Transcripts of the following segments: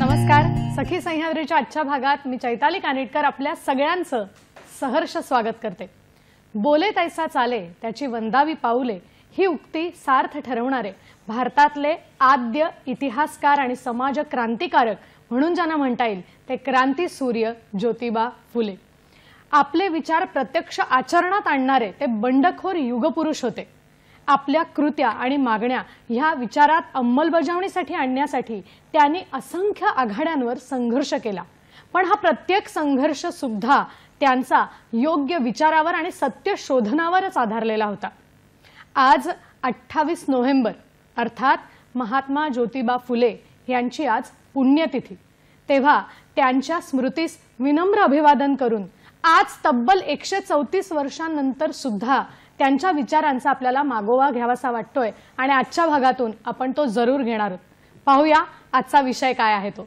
नमस्कार. सखी सह्याद्रीच्या आजच्या भागात मी चैताली कानिटकर आपल्या सगळ्यांचं सहर्ष स्वागत करते. बोले तैसा चाले त्याची वंदावी पाऊले ही उक्ती सार्थ ठरवणारे भारतातले आद्य इतिहासकार आणि समाज क्रांतिकारक म्हणून ज्यांना म्हणता येईल ते क्रांती सूर्य ज्योतिबा फुले. आपले विचार प्रत्यक्ष आचरणात आणणारे ते बंडखोर युगपुरुष होते. आपल्या कृत्या आणि मागण्या ह्या विचारात अंमलबजावणीसाठी आणण्यासाठी त्यांनी असंख्य आघाड्यांवर संघर्ष केला. पण हा प्रत्येक संघर्ष सुद्धा त्यांचा योग्य विचारावर आणि सत्य शोधनावरच आधारलेला होता. आज 28 नोव्हेंबर अर्थात महात्मा ज्योतिबा फुले यांची आज पुण्यतिथी. तेव्हा त्यांच्या स्मृतीस विनम्र अभिवादन करून आज तब्बल 134 वर्षांनंतर सुद्धा त्यांच्या विचारांचा आपल्याला मागोवा घ्यावासा वाटतोय आणि आजच्या भागातून आपण तो जरूर घेणार आहोत. पाहूया आजचा विषय काय आहे तो.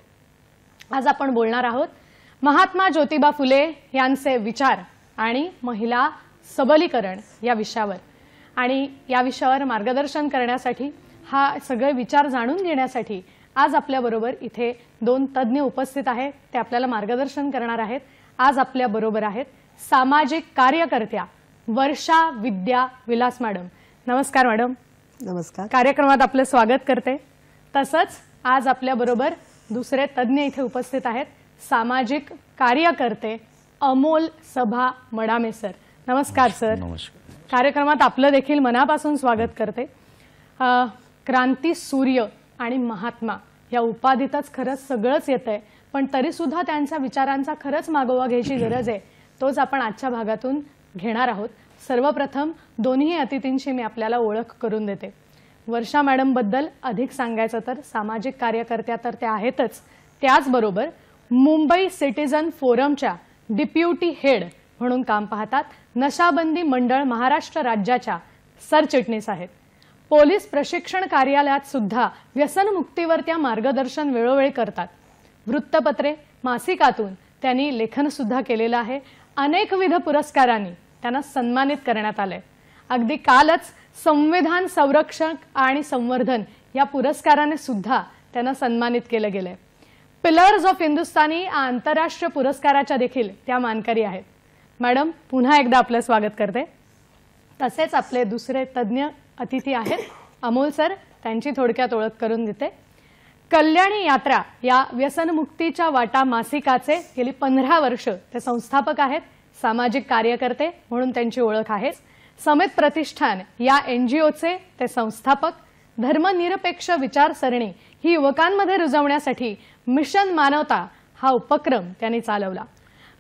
आज आपण बोलणार आहोत महात्मा ज्योतिबा फुले यांचे विचार आणि महिला सबलीकरण या विषयावर. आणि या विषयावर मार्गदर्शन करण्यासाठी हा सगळे विचार जाणून घेण्यासाठी आज आपल्याबरोबर इथे दोन तज्ञ उपस्थित आहेत. ते आपल्याला मार्गदर्शन करणार आहेत. आज आपल्याबरोबर आहेत सामाजिक कार्यकर्त्या वर्षा विद्या विलास मॅडम. नमस्कार मॅडम. नमस्कार. कार्यक्रमात आपले स्वागत करते. तसंच आज आपल्याबरोबर दुसरे तज्ञ इथे उपस्थित आहेत सामाजिक कार्यकर्ते अमोल सभा मडामे सर. नमस्कार सर. नमस्कार. कार्यक्रमात आपलं देखील मनापासून स्वागत करते. क्रांती सूर्य आणि महात्मा या उपाधीतच खरंच सगळंच येतंय, पण तरी सुद्धा त्यांच्या विचारांचा खरंच मागोवा घ्यायची गरज आहे. तोच आपण आजच्या भागातून घेणार आहोत. सर्वप्रथम दोन्ही अतिथींची मी आपल्याला ओळख करून देते. वर्षा मॅडम बद्दल अधिक सांगायचं तर सामाजिक कार्यकर्त्या तर त्या आहेतच, त्याचबरोबर मुंबई सिटीजन फोरमच्या डिप्युटी हेड म्हणून काम पाहतात. नशाबंदी मंडळ महाराष्ट्र राज्याच्या सरचिटणीस आहेत. पोलीस प्रशिक्षण कार्यालयात सुद्धा व्यसनमुक्तीवर त्या मार्गदर्शन वेळोवेळी करतात. वृत्तपत्रे मासिकातून त्यांनी लेखन सुद्धा केलेलं आहे. अनेकविध पुरस्कारांनी त्यांना सन्मानित करण्यात आले. अगदी कालच संविधान संरक्षक आणि संवर्धन या पुरस्काराने सुद्धा त्यांना सन्मानित केलं गेलंय. पिलर्स ऑफ हिंदुस्तानी आंतरराष्ट्रीय पुरस्काराच्या देखील त्या मानकरी आहेत. मॅडम पुन्हा एकदा आपलं स्वागत करते. तसेच आपले दुसरे तज्ञ अतिथी आहेत अमोल सर. त्यांची थोडक्यात ओळख करून देते. कल्याणी यात्रा या व्यसनमुक्तीच्या वाटा मासिकाचे गेली 15 वर्ष ते संस्थापक आहेत. सामाजिक कार्यकर्ते म्हणून त्यांची ओळख आहे. समेत प्रतिष्ठान या NGOचे ते संस्थापक. धर्मनिरपेक्ष विचारसरणी ही युवकांमध्ये रुजवण्यासाठी मिशन मानवता हा उपक्रम त्यांनी चालवला.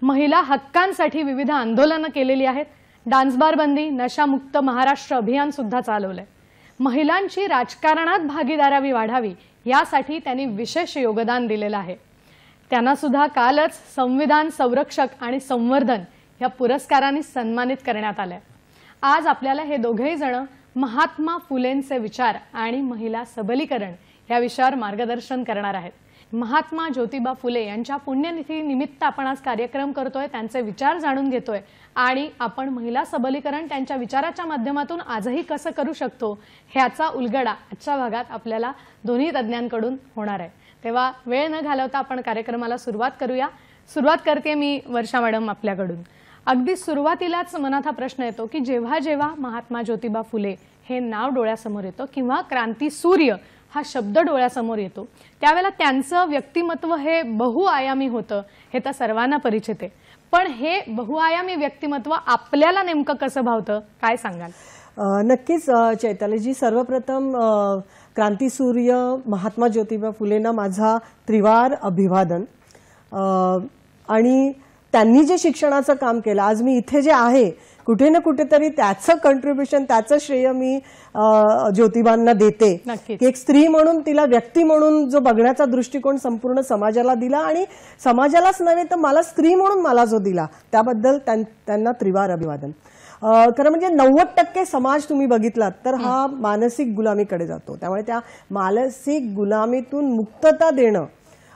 महिला हक्कांसाठी विविध आंदोलनं केलेली आहेत. डान्सबार बंदी नशामुक्त महाराष्ट्र अभियान सुद्धा चालवलंय. महिलांची राजकारणात भागीदारी वाढावी यासाठी त्यांनी विशेष योगदान दिलेलं आहे. त्यांना सुद्धा कालच संविधान संरक्षक आणि संवर्धन या पुरस्कारांनी सन्मानित करण्यात आले. आज आपल्याला हे दोघेही जण महात्मा फुलेंचे विचार आणि महिला सबलीकरण या विषयावर मार्गदर्शन करणार आहेत. महात्मा ज्योतिबा फुले यांच्या पुण्यतिथी निमित्त आपण आज कार्यक्रम करतोय. त्यांचे विचार जाणून घेतोय आणि आपण महिला सबलीकरण त्यांच्या विचाराच्या माध्यमातून आजही कसं करू शकतो ह्याचा उलगडा आजच्या भागात आपल्याला दोन्ही तज्ञांकडून होणार आहे. तेव्हा वेळ न घालवता आपण कार्यक्रमाला सुरुवात करूया. सुरुवात करते मी वर्षा मॅडम आपल्याकडून. अगदी सुरुवातीलाच मनात हा प्रश्न येतो की जेव्हा जेव्हा महात्मा ज्योतिबा फुले हे नाव डोळ्यासमोर येतं किंवा क्रांती सूर्य हा शब्द डोळ्यासमोर येतो त्यावेळेला त्यांचं व्यक्तिमत्व हे बहुआयामी होतं हे तर सर्वांना परिचित आहे. पण हे बहुआयामी व्यक्तिमत्व आपल्याला नेमकं कसं भावतं, काय सांगाल? नक्कीच चैतालीजी, सर्वप्रथम क्रांतीसूर्य महात्मा ज्योतिबा फुलेंना माझा त्रिवार अभिवादन. आणि त्यांनी जे शिक्षणाचं काम केलं, आज मी इथे जे आहे कुठे ना कुठेतरी त्याचं कंट्रीब्युशन, त्याचं श्रेय मी ज्योतिबांना देते. की एक स्त्री म्हणून, तिला व्यक्ती म्हणून जो बघण्याचा दृष्टिकोन संपूर्ण समाजाला दिला, आणि समाजालाच नव्हे तर मला स्त्री म्हणून मला जो दिला, त्याबद्दल त्यांना त्रिवार अभिवादन. खरं म्हणजे 90% समाज तुम्ही बघितलात तर हा मानसिक गुलामीकडे जातो. त्यामुळे त्या मानसिक गुलामीतून मुक्तता देणं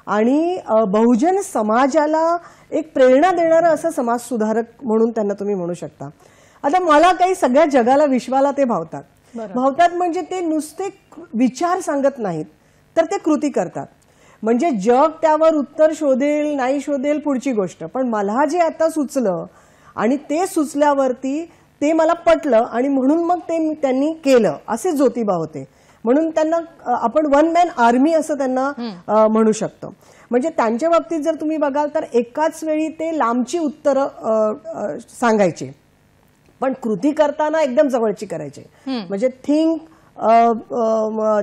आणि बहुजन समाजाला एक प्रेरणा देणारं असं समाज सुधारक म्हणून त्यांना तुम्ही म्हणू शकता. आता मला काही सगळ्या जगाला, विश्वाला ते भावतात. म्हणजे ते नुसते विचार सांगत नाहीत, तर ते कृती करतात. म्हणजे जग त्यावर उत्तर शोधेल नाही शोधेल पुढची गोष्ट, पण मला जे आता सुचलं आणि ते सुचल्यावरती ते मला पटलं आणि म्हणून मग ते त्यांनी केलं, असे ज्योतिबा होते. म्हणून त्यांना आपण वन मॅन आर्मी असं त्यांना म्हणू शकतो. म्हणजे त्यांच्या बाबतीत जर तुम्ही बघाल तर एकाच वेळी ते लांबची उत्तरं सांगायचे, पण कृती करताना एकदम जवळची करायचे. म्हणजे थिंक,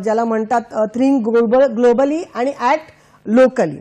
ज्याला म्हणतात थिंक ग्लोबली आणि ऍक्ट लोकली.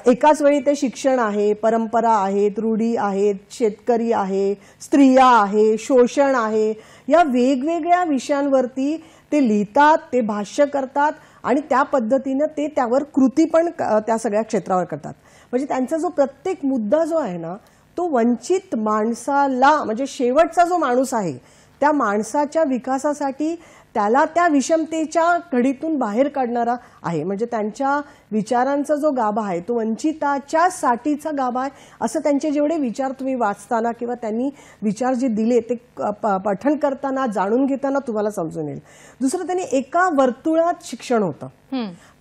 एकाच वेळी ते शिक्षण आहे, परंपरा आहेत, रूढी आहेत, शेतकरी आहे, स्त्रिया आहे, शोषण आहे, या वेगवेगळ्या विषयांवरती ते लिहितात, ते भाष्य करतात आणि त्या पद्धतीनं ते त्यावर कृती पण त्या सगळ्या क्षेत्रावर करतात. म्हणजे त्यांचा जो प्रत्येक मुद्दा जो आहे ना, तो वंचित माणसाला, म्हणजे शेवटचा जो माणूस आहे त्या माणसाच्या विकासासाठी त्याला त्या विषमतेच्या घडीतून बाहेर काढणारा आहे. म्हणजे त्यांच्या विचारांचा जो गाभा आहे तो वंचिताच्या साठीचा गाभा आहे, असं त्यांचे जेवढे विचार तुम्ही वाचताना किंवा त्यांनी विचार जे दिले ते पठण करताना, जाणून घेताना तुम्हाला समजून येईल. दुसरं, त्यांनी एका वर्तुळात शिक्षण होतं,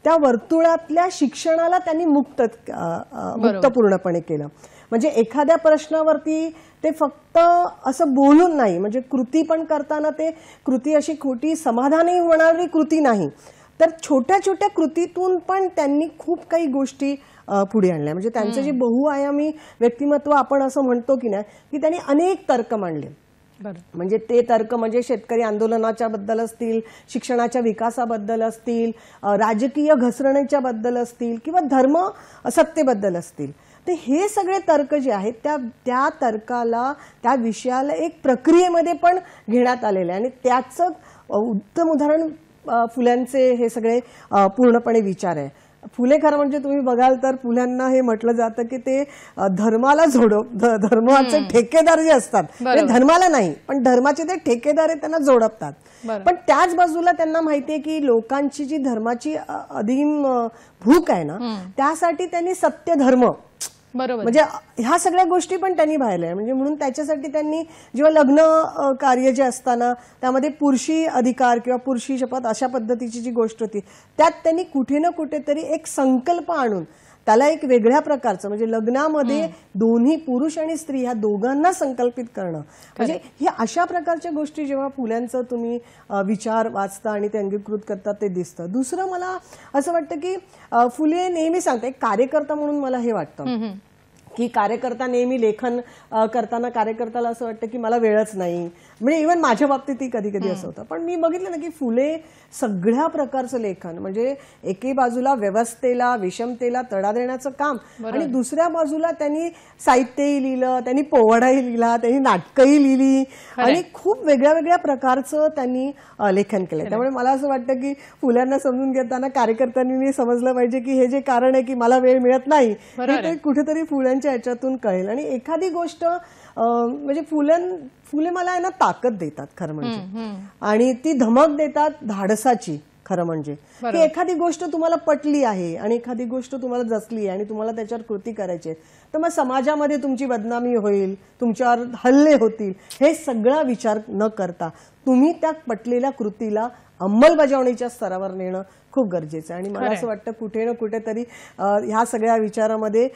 त्या वर्तुळातल्या शिक्षणाला त्यांनी मुक्त पूर्णपणे केलं. म्हणजे एखाद्या प्रश्नावरती ते फक्त असं बोलून नाही, म्हणजे कृती पण करताना ते कृती अशी खोटी समाधानी होणारी कृती नाही, तर छोट्या छोट्या कृतीतून पण त्यांनी खूप काही गोष्टी पुढे आणल्या. म्हणजे त्यांचं जे बहुआयामी व्यक्तिमत्व आपण असं म्हणतो की नाही, की त्यांनी अनेक तर्क मांडले. म्हणजे ते तर्क म्हणजे शेतकरी आंदोलनाच्या बद्दल असतील, शिक्षणाच्या विकासाबद्दल असतील, राजकीय घसरणीच्या बद्दल असतील किंवा धर्म सत्तेबद्दल असतील. तर हे सगळे तर्क जे आहेत त्या तर्काला, त्या विषयाला एक प्रक्रियेमध्ये पण घेण्यात आलेले आहे. आणि त्याचं उत्तम उदाहरण फुल्यांचे हे सगळे पूर्णपणे विचार आहे. फुले खरं म्हणजे तुम्ही बघाल तर फुल्यांना हे म्हटलं जातं की ते धर्माला धर्माचे ठेकेदार जे असतात, ते धर्माला नाही पण धर्माचे ते ठेकेदार आहेत, त्यांना जोडपतात. पण त्याच बाजूला त्यांना माहितीये की लोकांची जी धर्माची अधीन भूक आहे ना, त्यासाठी त्यांनी सत्य धर्म, म्हणजे ह्या सगळ्या गोष्टी पण त्यांनी पाहिल्या. म्हणजे म्हणून त्याच्यासाठी त्यांनी जेव्हा लग्न कार्य जे असताना त्यामध्ये पुरुषी अधिकार किंवा पुरुषी शपथ अशा पद्धतीची जी गोष्ट होती, त्यात त्यांनी कुठे ना कुठेतरी एक संकल्प आणून त्याला एक वेगळ्या प्रकारचं, म्हणजे लग्नामध्ये दोन्ही पुरुष आणि स्त्री ह्या दोघांना संकल्पित करणं, म्हणजे ह्या अशा प्रकारच्या गोष्टी जेव्हा फुल्यांचं तुम्ही विचार वाचता आणि ते अंगीकृत करतात ते दिसतं. दुसरं मला असं वाटतं की फुले नेहमी सांगतात, एक कार्यकर्ता म्हणून मला हे वाटतं की कार्यकर्ता नेहमी लेखन करताना कार्यकर्त्याला असं वाटतं की मला वेळच नाही. म्हणजे इव्हन माझ्या बाबतीतही कधी कधी असं होतं. पण मी बघितलं ना की फुले सगळ्या प्रकारचं लेखन, म्हणजे एके बाजूला व्यवस्थेला, विषमतेला तडा देण्याचं काम, आणि दुसऱ्या बाजूला त्यांनी साहित्यही लिहिलं, त्यांनी पोवाडाही लिहिला, त्यांनी नाटकंही लिहिली आणि खूप वेगळ्या वेगळ्या प्रकारचं त्यांनी लेखन केलं. त्यामुळे मला असं वाटतं की फुल्यांना समजून घेताना कार्यकर्त्यांनी समजलं पाहिजे की हे जे कारण आहे की मला वेळ मिळत नाही, ते कुठेतरी फुल्यांच्या याच्यातून कळेल. आणि एखादी गोष्ट म्हणजे फुले मला आहे ना ताकद देतात खरं म्हणजे, आणि ती धमक देतात धाडसाची. खरं म्हणजे की एखादी गोष्ट तुम्हाला पटली आहे आणि एखादी गोष्ट तुम्हाला जसली आहे आणि तुम्हाला त्याच्यावर कृती करायची आहे, तर मग समाजामध्ये तुमची बदनामी होईल, तुमच्यावर हल्ले होतील, हे सगळा विचार न करता तुम्ही त्या पटलेल्या कृतीला अंमलबजावणीच्या स्तरावर नेणं खूप गरजेचं आहे. आणि मला असं वाटतं कुठे ना कुठेतरी ह्या सगळ्या विचारामध्ये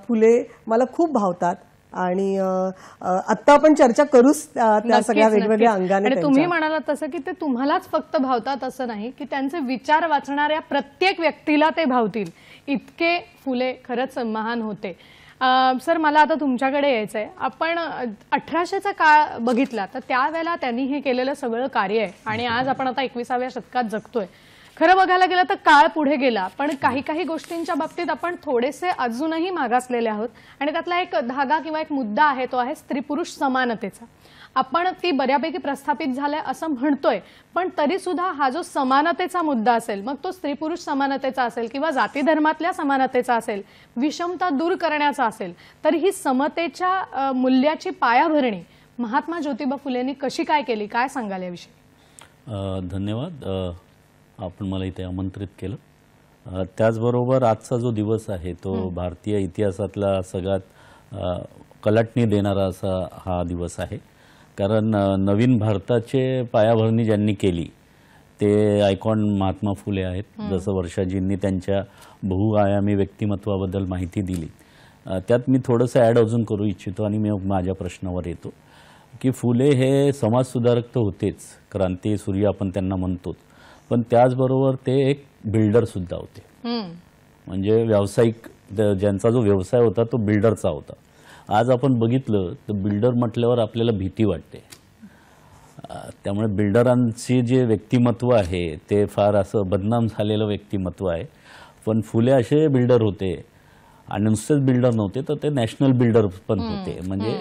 फुले मला खूप भावतात. आणि आता आपण चर्चा करूच त्या सगळ्या वेगवेगळ्या अंगाने. तुम्ही म्हणालात तसं की ते तुम्हालाच फक्त भावतात असं नाही, की त्यांचे विचार वाचणाऱ्या प्रत्येक व्यक्तीला ते भावतील, इतके फुले खरंच महान होते. सर मला आता तुमच्याकडे यायचंय. आपण 1800चा काळ बघितला तर त्यावेळेला त्यांनी हे केलेलं सगळं कार्य आहे आणि आज आपण आता 21व्या शतकात जगतोय. खरं बघायला गेलं तर काळ पुढे गेला पण काही काही गोष्टींच्या बाबतीत आपण थोडेसे अजूनही मागासलेले आहोत आणि त्यातला एक धागा किंवा एक मुद्दा आहे तो आहे स्त्री पुरुष समानतेचा. आपण ती बऱ्यापैकी प्रस्थापित झालंय असं म्हणतोय पण तरी सुद्धा हा जो समानतेचा मुद्दा असेल मग तो स्त्री पुरुष समानतेचा असेल किंवा जाती धर्मातल्या समानतेचा असेल विषमता दूर करण्याचा असेल तर ही समतेच्या मूल्याची पायाभरणी महात्मा ज्योतिबा फुलेंनी कशी काय केली काय सांगाल याविषयी? धन्यवाद. आपण मला इथे आमंत्रित केलं. त्याचबरोबर आजचा जो दिवस आहे तो भारतीय इतिहासातला सगळ्यात कलाटणी देणारा असा हा दिवस आहे. कारण नवीन भारताचे पायाभरणी ज्यांनी केली ते आयकॉन महात्मा फुले आहेत. जसं वर्षाजींनी त्यांच्या बहुआयामी व्यक्तिमत्वाबद्दल माहिती दिली त्यात मी थोडंसं ॲड अजून करू इच्छितो आणि मी माझ्या प्रश्नावर येतो की फुले हे समाजसुधारक तर होतेच, क्रांती सूर्य आपण त्यांना म्हणतोच, पण त्याचबरोबर ते एक बिल्डरसुद्धा होते. म्हणजे व्यावसायिक ज्यांचा जो व्यवसाय होता तो बिल्डरचा होता. आज आपण बघितलं तर बिल्डर म्हटल्यावर आपल्याला भीती वाटते. त्यामुळे बिल्डरांची जे व्यक्तिमत्व आहे ते फार असं बदनाम झालेलं व्यक्तिमत्व आहे. पण फुले असे बिल्डर होते आणि नुसतेच बिल्डर नव्हते तर ते नॅशनल बिल्डर पण होते. म्हणजे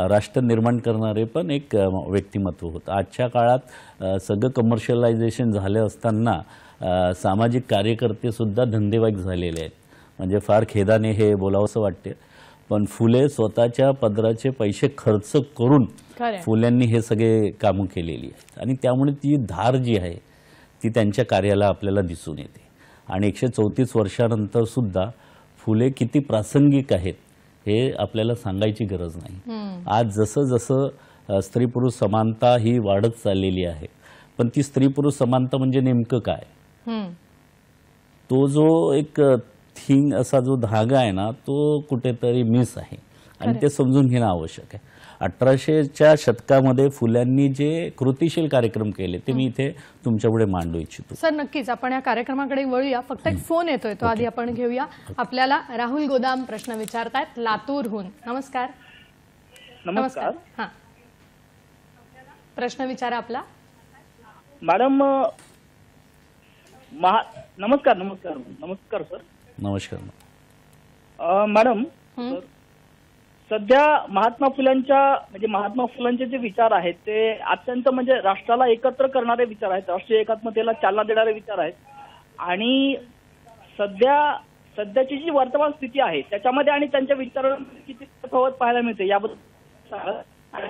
राष्ट्र निर्माण करणारे पण एक व्यक्तिमत्व होतं. आजच्या काळात सगळं कमर्शियलायझेशन झालं असताना सामाजिक कार्यकर्ते सुद्धा धंदेवाईक झालेले आहेत. म्हणजे फार खेदाने हे बोलावंसं वाटते पण फुले स्वतःच्या पदराचे पैसे खर्च करून फुल्यांनी हे सगळे कामं केलेली आहेत आणि त्यामुळे ती धार जी आहे ती त्यांच्या कार्याला आपल्याला दिसून येते. आणि 134 वर्षानंतर सुद्धा फुले किती प्रासंगिक आहेत हे आपल्याला सांगायची गरज नाही. आज जसं जसं स्त्री पुरुष समानता ही वाढत चाललेली आहे पण ती स्त्री पुरुष समानता म्हणजे नेमकं काय, तो जो एक थिंग असा जो धागा आहे ना तो कुठेतरी मिस आहे आणि ते समजून घेणं आवश्यक आहे. 1800च्या शतकामध्ये फुल्यांनी जे कृतिशील कार्यक्रम केले ते मी इथे तुमच्यापुढे मांडू इच्छितो. सर नक्कीच आपण या कार्यक्रमाकडे वळूया. फक्त एक फोन येतोय तो आधी आपण घेऊया. आपल्याला राहुल गोदाम प्रश्न विचारतायत लातूरहून. नमस्कार. नमस्कार. हां प्रश्न विचारा आपला. मॅडम नमस्कार. नमस्कार नमस्कार सर. नमस्कार मॅडम. सध्या महात्मा फुलांचे जे विचार आहेत ते अत्यंत म्हणजे राष्ट्राला एकत्र करणारे विचार आहेत, राष्ट्रीय एकात्मतेला चालना देणारे विचार आहेत आणि सध्याची जी वर्तमान स्थिती आहे त्याच्यामध्ये आणि त्यांच्या विचारांमध्ये किती तफावत पाहायला मिळते याबद्दल.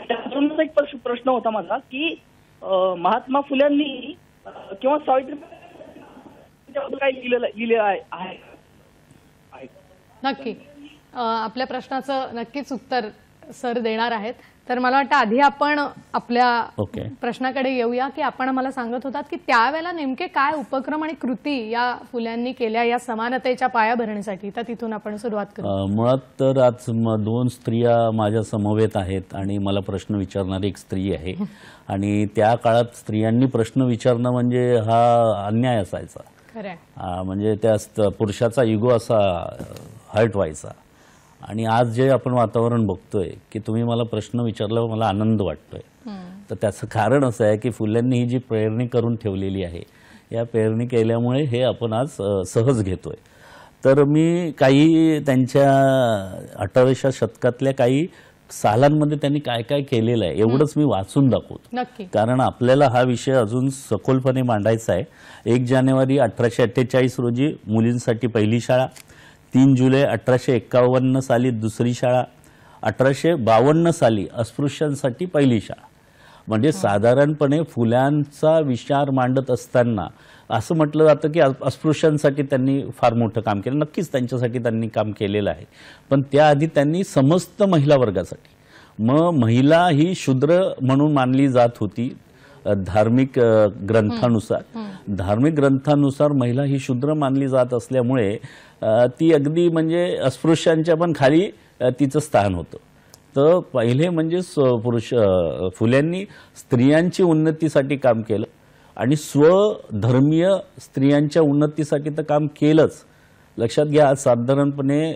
त्यातूनच एक प्रश्न होता माझा की महात्मा फुल्यांनी किंवा सावित्रीबाई काही लिहिलेलं आहे. नक्की आपल्या प्रश्नाचं नक्कीच उत्तर सर देणार आहेत. तर मला वाटतं आधी आपण आपल्या प्रश्नाकडे येऊया की आपण मला सांगत होतात की त्यावेळेला नेमके काय उपक्रम आणि कृती या फुल्यांनी केल्या या समानतेच्या पायाभरणीसाठी. तर तिथून आपण सुरुवात करू. मुळात तर आज 2 स्त्रिया माझ्या समवेत आहेत आणि मला प्रश्न विचारणारी एक स्त्री आहे आणि त्या काळात स्त्रियांनी प्रश्न विचारणं म्हणजे हा अन्याय असायचा. म्हणजे त्या पुरुषाचा इगो असा हर्ट व्हायचा. आणि आज जे आपण वातावरण बघतोय की तुम्ही मला प्रश्न विचारल्यावर मला आनंद वाटतोय तर त्याचं कारण असं आहे की फुल्यांनी ही जी प्रेरणी करून ठेवलेली आहे या प्रेरणी केल्यामुळे हे आपण आज सहज घेतोय. तर मी काही त्यांच्या 18व्या शतकातल्या काही सालांमध्ये त्यांनी काय काय केलेलं आहे एवढंच मी वाचून दाखवतो कारण आपल्याला हा विषय अजून सखोलपणे मांडायचा आहे. 1 जानेवारी 1848 रोजी मुलींसाठी पहिली शाळा, 3 जुलै 1851 साली दुसरी शाळा, 1852 साली अस्पृश्यांसाठी पहिली शाळा. म्हणजे साधारणपणे फुल्यांचा विचार मांडत असताना असं म्हटलं जातं की अस्पृश्यांसाठी त्यांनी फार मोठं काम केलं. नक्कीच त्यांच्यासाठी त्यांनी काम केलेलं आहे पण त्याआधी त्यांनी समस्त महिला वर्गासाठी, मग महिला ही शूद्र म्हणून मानली जात होती धार्मिक ग्रंथानुसार महिला ही शूद्र मानली जात असल्यामुळे ती अगदी म्हणजे अस्पृश्यांच्या पण खाली तिचं स्थान होतं. तर पहिले म्हणजे फुल्यांनी स्त्रियांची उन्नतीसाठी काम केलं आणि स्वधर्मीय स्त्रियांच्या उन्नतीसाठी तर काम केलंच. लक्षात घ्या साधारणपणे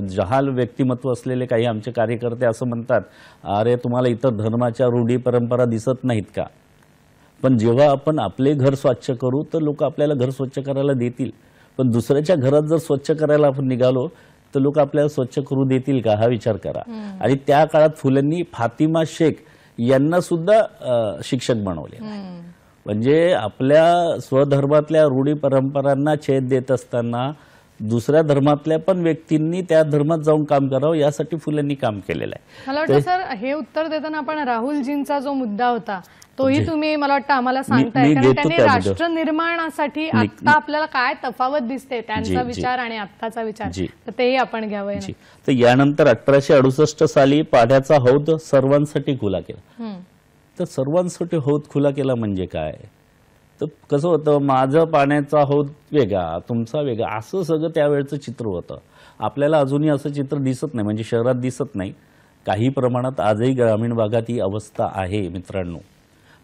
जहाल व्यक्तिमत्व असलेले काही आमचे कार्यकर्ते असं म्हणतात, अरे तुम्हाला इतर धर्माच्या रूढी परंपरा दिसत नाहीत का? पण जेव्हा आपण आपले घर स्वच्छ करू तर लोक आपल्याला घर स्वच्छ करायला देतील, पण दुसऱ्याच्या घरात जर स्वच्छ करायला आपण निघालो तर लोक आपल्याला स्वच्छ करू देतील का? हा विचार करा. आणि त्या काळात फुलेंनी फातिमा शेख यांना सुद्धा शिक्षक बनवले. म्हणजे आपल्या स्वधर्मातल्या रूढी परंपरांना छेद देत असताना दुसऱ्या धर्मातल्या पण व्यक्तींनी त्या धर्मात जाऊन काम करावं यासाठी फुलेंनी काम केलेलं आहे. मला वाटतं सर हे उत्तर देताना आपण राहुलजींचा जो मुद्दा होता तोही तुम्ही मला वाटतं आम्हाला सांगताय, कारण त्यांनी राष्ट्र निर्माणासाठी आता आपल्याला काय तफावत दिसते त्यांचा विचार आणि आत्ताचा विचार, तर तेही आपण घ्यावं. तर यानंतर 1868 साली पाण्याचा हौद सर्वांसाठी खुला केला. तर सर्वांसाठी हौद खुला केला म्हणजे काय? तर कसं होतं, माझं पाण्याचा हौद वेगळा, तुमचा वेगळा, असं सगळं त्यावेळेचं चित्र होतं. आपल्याला अजूनही असं चित्र दिसत नाही, म्हणजे शहरात दिसत नाही, काही प्रमाणात आजही ग्रामीण भागात ही अवस्था आहे मित्रांनो.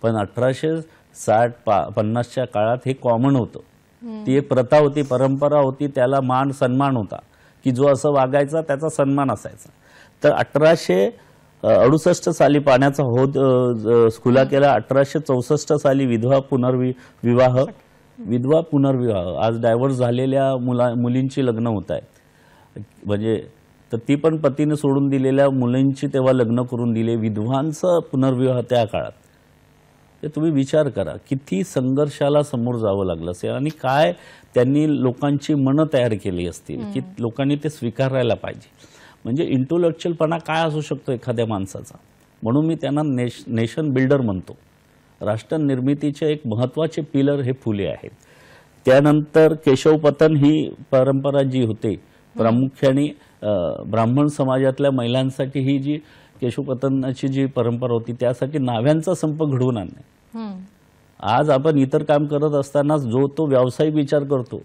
पण 1860-50च्या काळात हे कॉमन होतं. ती एक प्रथा होती, परंपरा होती, त्याला मान सन्मान होता की जो असं वागायचा त्याचा सन्मान असायचा. तर 1868 साली पाण्याचा हौद खुला केला. 1864 साली विधवा पुनर्विवाह, आज डायव्हर्स झालेल्या मुलींची लग्न होत आहे, म्हणजे तर ती पण पतीने सोडून दिलेल्या मुलींची तेव्हा लग्न करून दिले. विधवांचा पुनर्विवाह त्या काळात, ते तुम्ही विचार करा किती संघर्षाला समोर जावं लागलं असेल आणि काय त्यांनी लोकांची मनं तयार केली असतील की लोकांनी ते स्वीकारायला पाहिजे. म्हणजे इंटेलेक्च्युअलपणा काय असू शकतो एखाद्या माणसाचा. म्हणून मी त्यांना नेशन बिल्डर म्हणतो. राष्ट्र निर्मितीचे एक महत्त्वाचे पिलर हे फुले आहेत. त्यानंतर केशवपतन ही परंपरा जी होते, प्रामुख्याने ब्राह्मण समाजातल्या महिलांसाठी ही जी केशवपतनाची जी परंपरा होती त्यासाठी नाव्यांचा संप घडवून आणणे. आज आपण इतर काम करत असताना जो तो व्यावसायिक विचार करतो.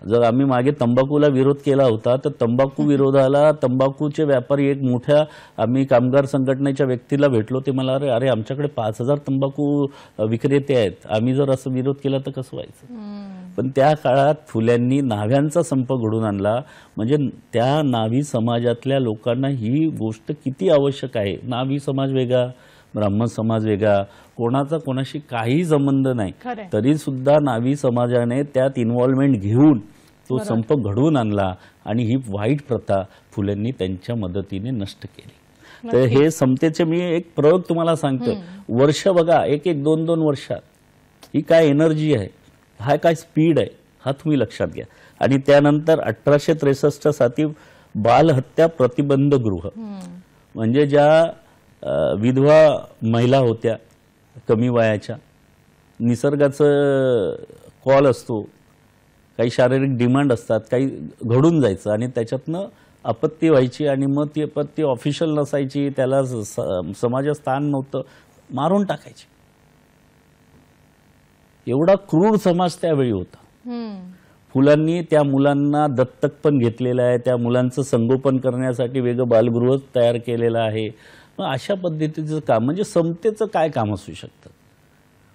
जर आम्ही मागे तंबाखूला विरोध केला होता तर तंबाखू विरोधाला तंबाखूचे व्यापारी एक मोठ्या आम्ही कामगार संघटनेच्या व्यक्तीला भेटलो. ते मला अरे आमच्याकडे 5000 तंबाखू विक्रेते आहेत, आम्ही जर असं विरोध केला तर कसं व्हायचं. पण त्या काळात फुल्यांनी नाव्यांचा संप घडून आणला. म्हणजे त्या नावी समाजातल्या लोकांना ही गोष्ट किती आवश्यक आहे. नावी समाज वेगळा, ब्राह्मण समाज वेगळा, कोणाचा कोणाशी काही संबंध नाही, तरी सुद्धा नावी समाजाने त्यात इन्व्हॉल्वमेंट घेऊन तो संप घडवून आणला आणि ही वाईट प्रथा फुलेंनी त्यांच्या मदतीने नष्ट केली. तर हे समतेचे मी एक प्रयोग तुम्हाला सांगतो. वर्ष बघा, 1-2 वर्षात ही काय एनर्जी आहे, हा काय स्पीड आहे, हा तुम्ही लक्षात घ्या. आणि त्यानंतर 1863 साली बालहत्या प्रतिबंध गृह, म्हणजे ज्या विधवा महिला होत्या कमी वयाच्या, निसर्गाचं कॉल असतो, काही शारीरिक डिमांड असतात, काही घडून जायचं आणि त्याच्यातनं आपत्ती व्हायची आणि मग ती आपत्ती ऑफिशियल नसायची, त्याला समाजात स्थान नव्हतं, मारून टाकायची. एवढा क्रूर समाज त्यावेळी होता. फुलांनी त्या मुलांना दत्तक पण घेतलेलं आहे, त्या मुलांचं संगोपन करण्यासाठी वेगळं बालगृह तयार केलेलं आहे. मग अशा पद्धतीचं काम म्हणजे समतेचं काय काम असू शकतं.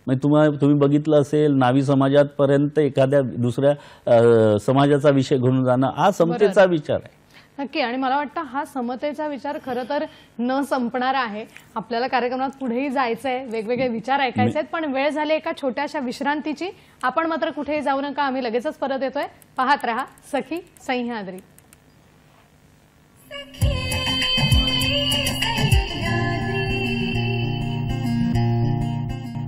म्हणजे तुम्ही बघितलं असेल नावी समाजापर्यंत एखाद्या दुसऱ्या समाजाचा विषय घेऊन जाणं हा समतेचा विचार आहे. नक्की. आणि मला वाटतं हा समतेचा विचार खरं तर न संपणारा आहे. आपल्याला कार्यक्रमात पुढेही जायचंय, वेगवेगळे विचार ऐकायचे आहेत, पण वेळ झाली एका छोट्याशा विश्रांतीची. आपण मात्र कुठेही जाऊ नका, आम्ही लगेचच परत येतोय. पाहत रहा सखी सह्याद्री.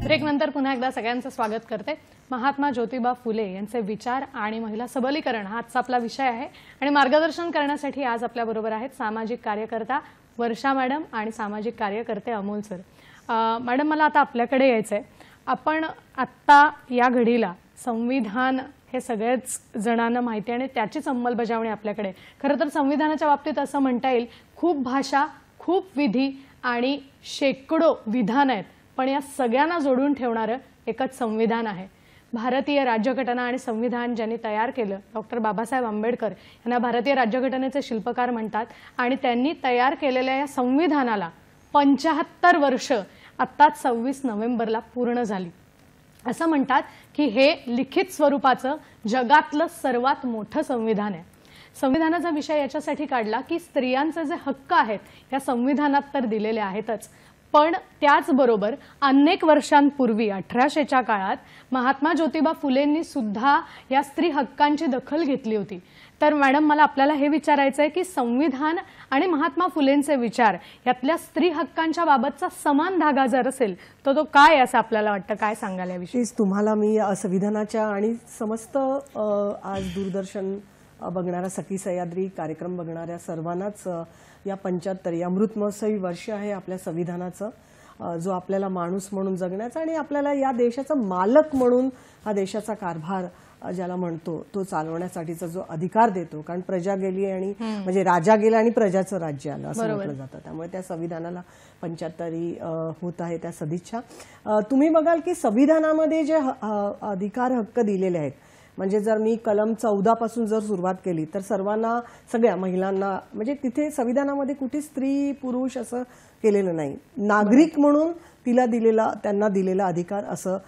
ब्रेक नंतर पुन्हा एकदा सगळ्यांचं स्वागत करते. महात्मा ज्योतिबा फुले यांचे विचार आणि महिला सबलीकरण हा आजचा आपला विषय आहे. आणि मार्गदर्शन करण्यासाठी आज आपल्या बरोबर आहेत सामाजिक कार्यकर्ता वर्षा मॅडम आणि सामाजिक कार्यकर्ते अमोल सर. मॅडम, मला आता आपल्याकडे यायचंय. आपण आत्ता या घडीला संविधान हे सगळेच जणांना माहिती आणि त्याचीच अंमलबजावणी आपल्याकडे. खरं तर संविधानाच्या बाबतीत असं म्हणता येईल, खूप भाषा, खूप विधी आणि शेकडो विधान आहेत, पण या सगळ्यांना जोडून ठेवणारं एकच संविधान आहे. भारतीय राज्यघटना आणि संविधान ज्यांनी तयार केलं, डॉक्टर बाबासाहेब आंबेडकर यांना भारतीय राज्यघटनेचे शिल्पकार म्हणतात. आणि त्यांनी तयार केलेल्या या संविधानाला 75 वर्ष आत्ताच 26 नोव्हेंबरला पूर्ण झाली. असं म्हणतात की हे लिखित स्वरूपाचं जगातलं सर्वात मोठं संविधान आहे. संविधानाचा विषय याच्यासाठी काढला की स्त्रियांचे जे हक्क आहेत या संविधानात तर दिलेले आहेतच, पण त्याचबरोबर अनेक वर्षांपूर्वी 1800च्या काळात महात्मा ज्योतिबा फुलेंनी सुद्धा या स्त्री हक्कांची दखल घेतली होती. तर मॅडम, मला आपल्याला हे विचारायचं आहे की संविधान आणि महात्मा फुलेंचे विचार यातल्या स्त्री हक्कांच्या बाबतचा समान धागा जर असेल तर तो काय असं आपल्याला वाटतं? काय सांगाल याविषयी? तुम्हाला मी संविधानाच्या आणि समस्त आज दूरदर्शन बघणाऱ्या सखी सह्याद्री कार्यक्रम बघणाऱ्या सर्वांनाच या 75 अमृत महोत्सवी वर्ष आहे आपल्या संविधानाचं, जो आपल्याला माणूस म्हणून जगण्याचा आणि आपल्याला या देशाचा मालक म्हणून हा देशाचा कारभार ज्याला म्हणतो तो चालवण्यासाठीचा जो अधिकार देतो. कारण प्रजा गेली आणि म्हणजे राजा गेला आणि प्रजाचं राज्य आलं असं म्हटलं जातं. त्यामुळे त्या संविधानाला 75 होत आहे, त्या सदिच्छा. तुम्ही बघाल की संविधानामध्ये जे अधिकार हक्क दिलेले आहेत, म्हणजे जर मी कलम 14 पासून जर सुरुवात केली तर सर्वांना, सगळ्या महिलांना, म्हणजे तिथे संविधानामध्ये कुठे स्त्री पुरुष असं केलेलं नाही. नागरिक म्हणून त्यांना दिलेला अधिकार असं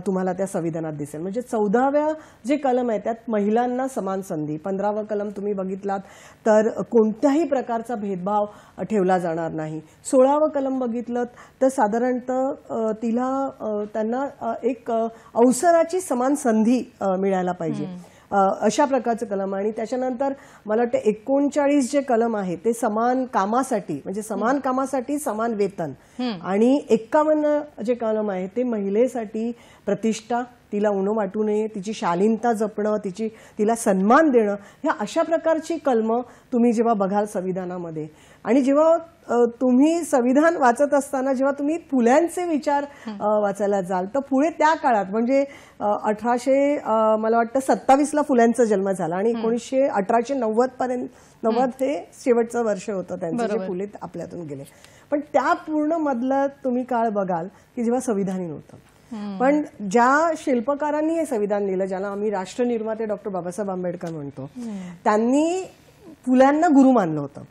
तुम्हाला त्या संविधानात दिसेल. म्हणजे 14व्या जे कलम आहे त्यात महिलांना समान संधी. 15वं कलम तुम्ही बघितलात तर कोणत्याही प्रकारचा भेदभाव ठेवला जाणार नाही. 16वं कलम बघितलं तर साधारणतः त्यांना एक अवसराची समान संधी मिळायला पाहिजे, अशा प्रकारचं कलम. आणि त्याच्यानंतर मला वाटतं 39 जे कलम आहे ते समान कामासाठी, म्हणजे समान कामासाठी समान वेतन. आणि 51 जे कलम आहे ते महिलेसाठी प्रतिष्ठा, तिला उणं वाटू नये, तिची शालीनता जपणं, तिला सन्मान देणं, ह्या अशा प्रकारची कलमं तुम्ही जेव्हा बघाल संविधानामध्ये. आणि जेव्हा तुम्ही संविधान वाचत असताना जेव्हा तुम्ही फुल्यांचे विचार वाचायला जाल तर पुढे त्या काळात म्हणजे 1800 मला वाटतं 27ला फुल्यांचा जन्म झाला आणि 1890 पर्यंत 90 हे शेवटचं वर्ष होतं त्यांचं जे फुले आपल्यातून गेले. पण त्या पूर्ण मधलं तुम्ही काळ बघाल की जेव्हा संविधान नव्हतं. पण ज्या शिल्पकारांनी हे संविधान लिहिलं, ज्याला आम्ही राष्ट्रनिर्माते डॉक्टर बाबासाहेब आंबेडकर म्हणतो, त्यांनी फुल्यांना गुरु मानलं होतं.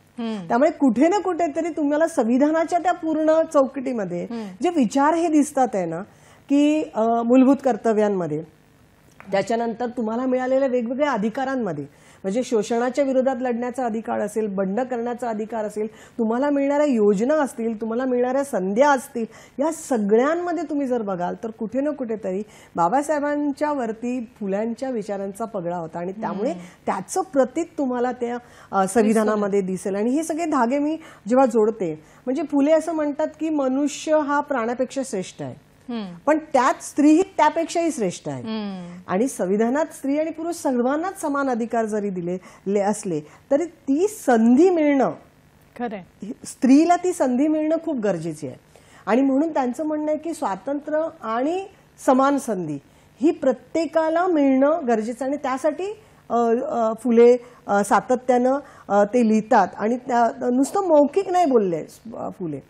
त्यामुळे कुठे ना कुठेतरी तुम्हाला संविधानाच्या त्या पूर्ण चौकटीमध्ये जे विचार हे दिसतात आहे ना, की मूलभूत कर्तव्यांमध्ये, त्याच्यानंतर तुम्हाला मिळालेल्या वेगवेगळ्या अधिकारांमध्ये, म्हणजे शोषणाच्या विरोधात लढण्याचा अधिकार असेल, बंड करण्याचा अधिकार असेल, तुम्हाला मिळणाऱ्या योजना असतील, तुम्हाला मिळणाऱ्या संध्या असतील, या सगळ्यांमध्ये तुम्ही जर बघाल तर कुठे ना कुठेतरी बाबासाहेबांच्या वरती फुल्यांच्या विचारांचा पगडा होता. आणि त्यामुळे त्याचं प्रतीक तुम्हाला त्या संविधानामध्ये दिसेल. आणि हे सगळे धागे मी जेव्हा जोडते, म्हणजे फुले असं म्हणतात की मनुष्य हा प्राण्यापेक्षा श्रेष्ठ आहे, पण त्यात स्त्री ही त्यापेक्षाही श्रेष्ठ आहे. आणि संविधानात स्त्री आणि पुरुष सर्वांनाच समान अधिकार जरी दिले असले तरी ती संधी मिळणं, खरंय, स्त्रीला ती संधी मिळणं खूप गरजेची आहे. आणि म्हणून त्यांचं म्हणणं आहे की स्वातंत्र्य आणि समान संधी ही प्रत्येकाला मिळणं गरजेचं. आणि त्यासाठी फुले सातत्यानं ते लिहितात. आणि नुसतं मौखिक नाही बोलले फुले,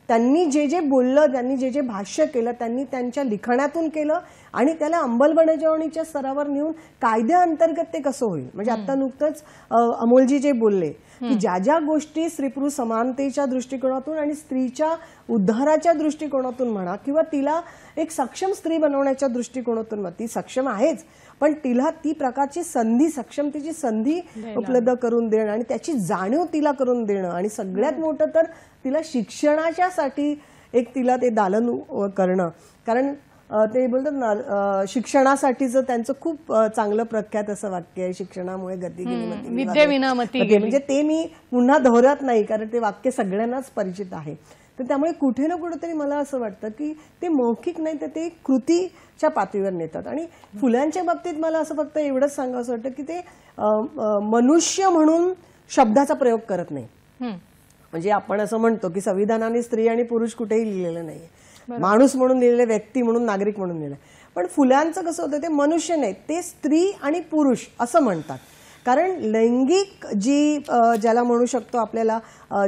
त्यांनी जे बोललं, त्यांनी जे भाष्य केलं, त्यांनी त्यांच्या लिखाणातून केलं आणि त्याला अंमलबजावणीच्या स्तरावर नेऊन कायद्याअंतर्गत ते कसं होईल. म्हणजे आता नुकतंच अमोलजी जे बोलले की ज्या गोष्टी स्त्री पुरुष समानतेच्या दृष्टिकोनातून आणि स्त्रीच्या उद्धाराच्या दृष्टिकोनातून म्हणा, किंवा तिला एक सक्षम स्त्री बनवण्याच्या दृष्टिकोनातून म्हणा, ती सक्षम आहेच, पण तिला ती प्रकारची संधी, सक्षमतेची संधी उपलब्ध करून देणं आणि त्याची जाणीव तिला करून देणं. आणि सगळ्यात मोठं तर तिला शिक्षणाच्यासाठी एक तिला ते दालन करणं. कारण ते बोलतात ना, शिक्षणासाठीचं त्यांचं खूप चांगलं प्रख्यात असं वाक्य आहे, शिक्षणामुळे गती गेली विद्येविना मती गेली. म्हणजे ते मी पुन्हा दोहरत नाही, कारण ते वाक्य सगळ्यांनाच परिचित आहे. तर त्यामुळे कुठे ना कुठेतरी मला असं वाटतं की ते मौखिक नाही तर ते कृतीच्या पातळीवर नेतात. आणि फुल्यांच्या बाबतीत मला असं फक्त एवढंच सांगावं असं वाटतं की ते मनुष्य म्हणून शब्दाचा प्रयोग करत नाही. म्हणजे आपण असं म्हणतो की संविधानाने स्त्री आणि पुरुष कुठेही लिहिलेलं नाहीये, माणूस म्हणून लिहिलेलं, व्यक्ती म्हणून, नागरिक म्हणून लिहिलं. पण फुल्यांचं कसं होतं, ते मनुष्य नाही, ते स्त्री आणि पुरुष असं म्हणतात. कारण लैंगिक जी ज्याला म्हणू शकतो आपल्याला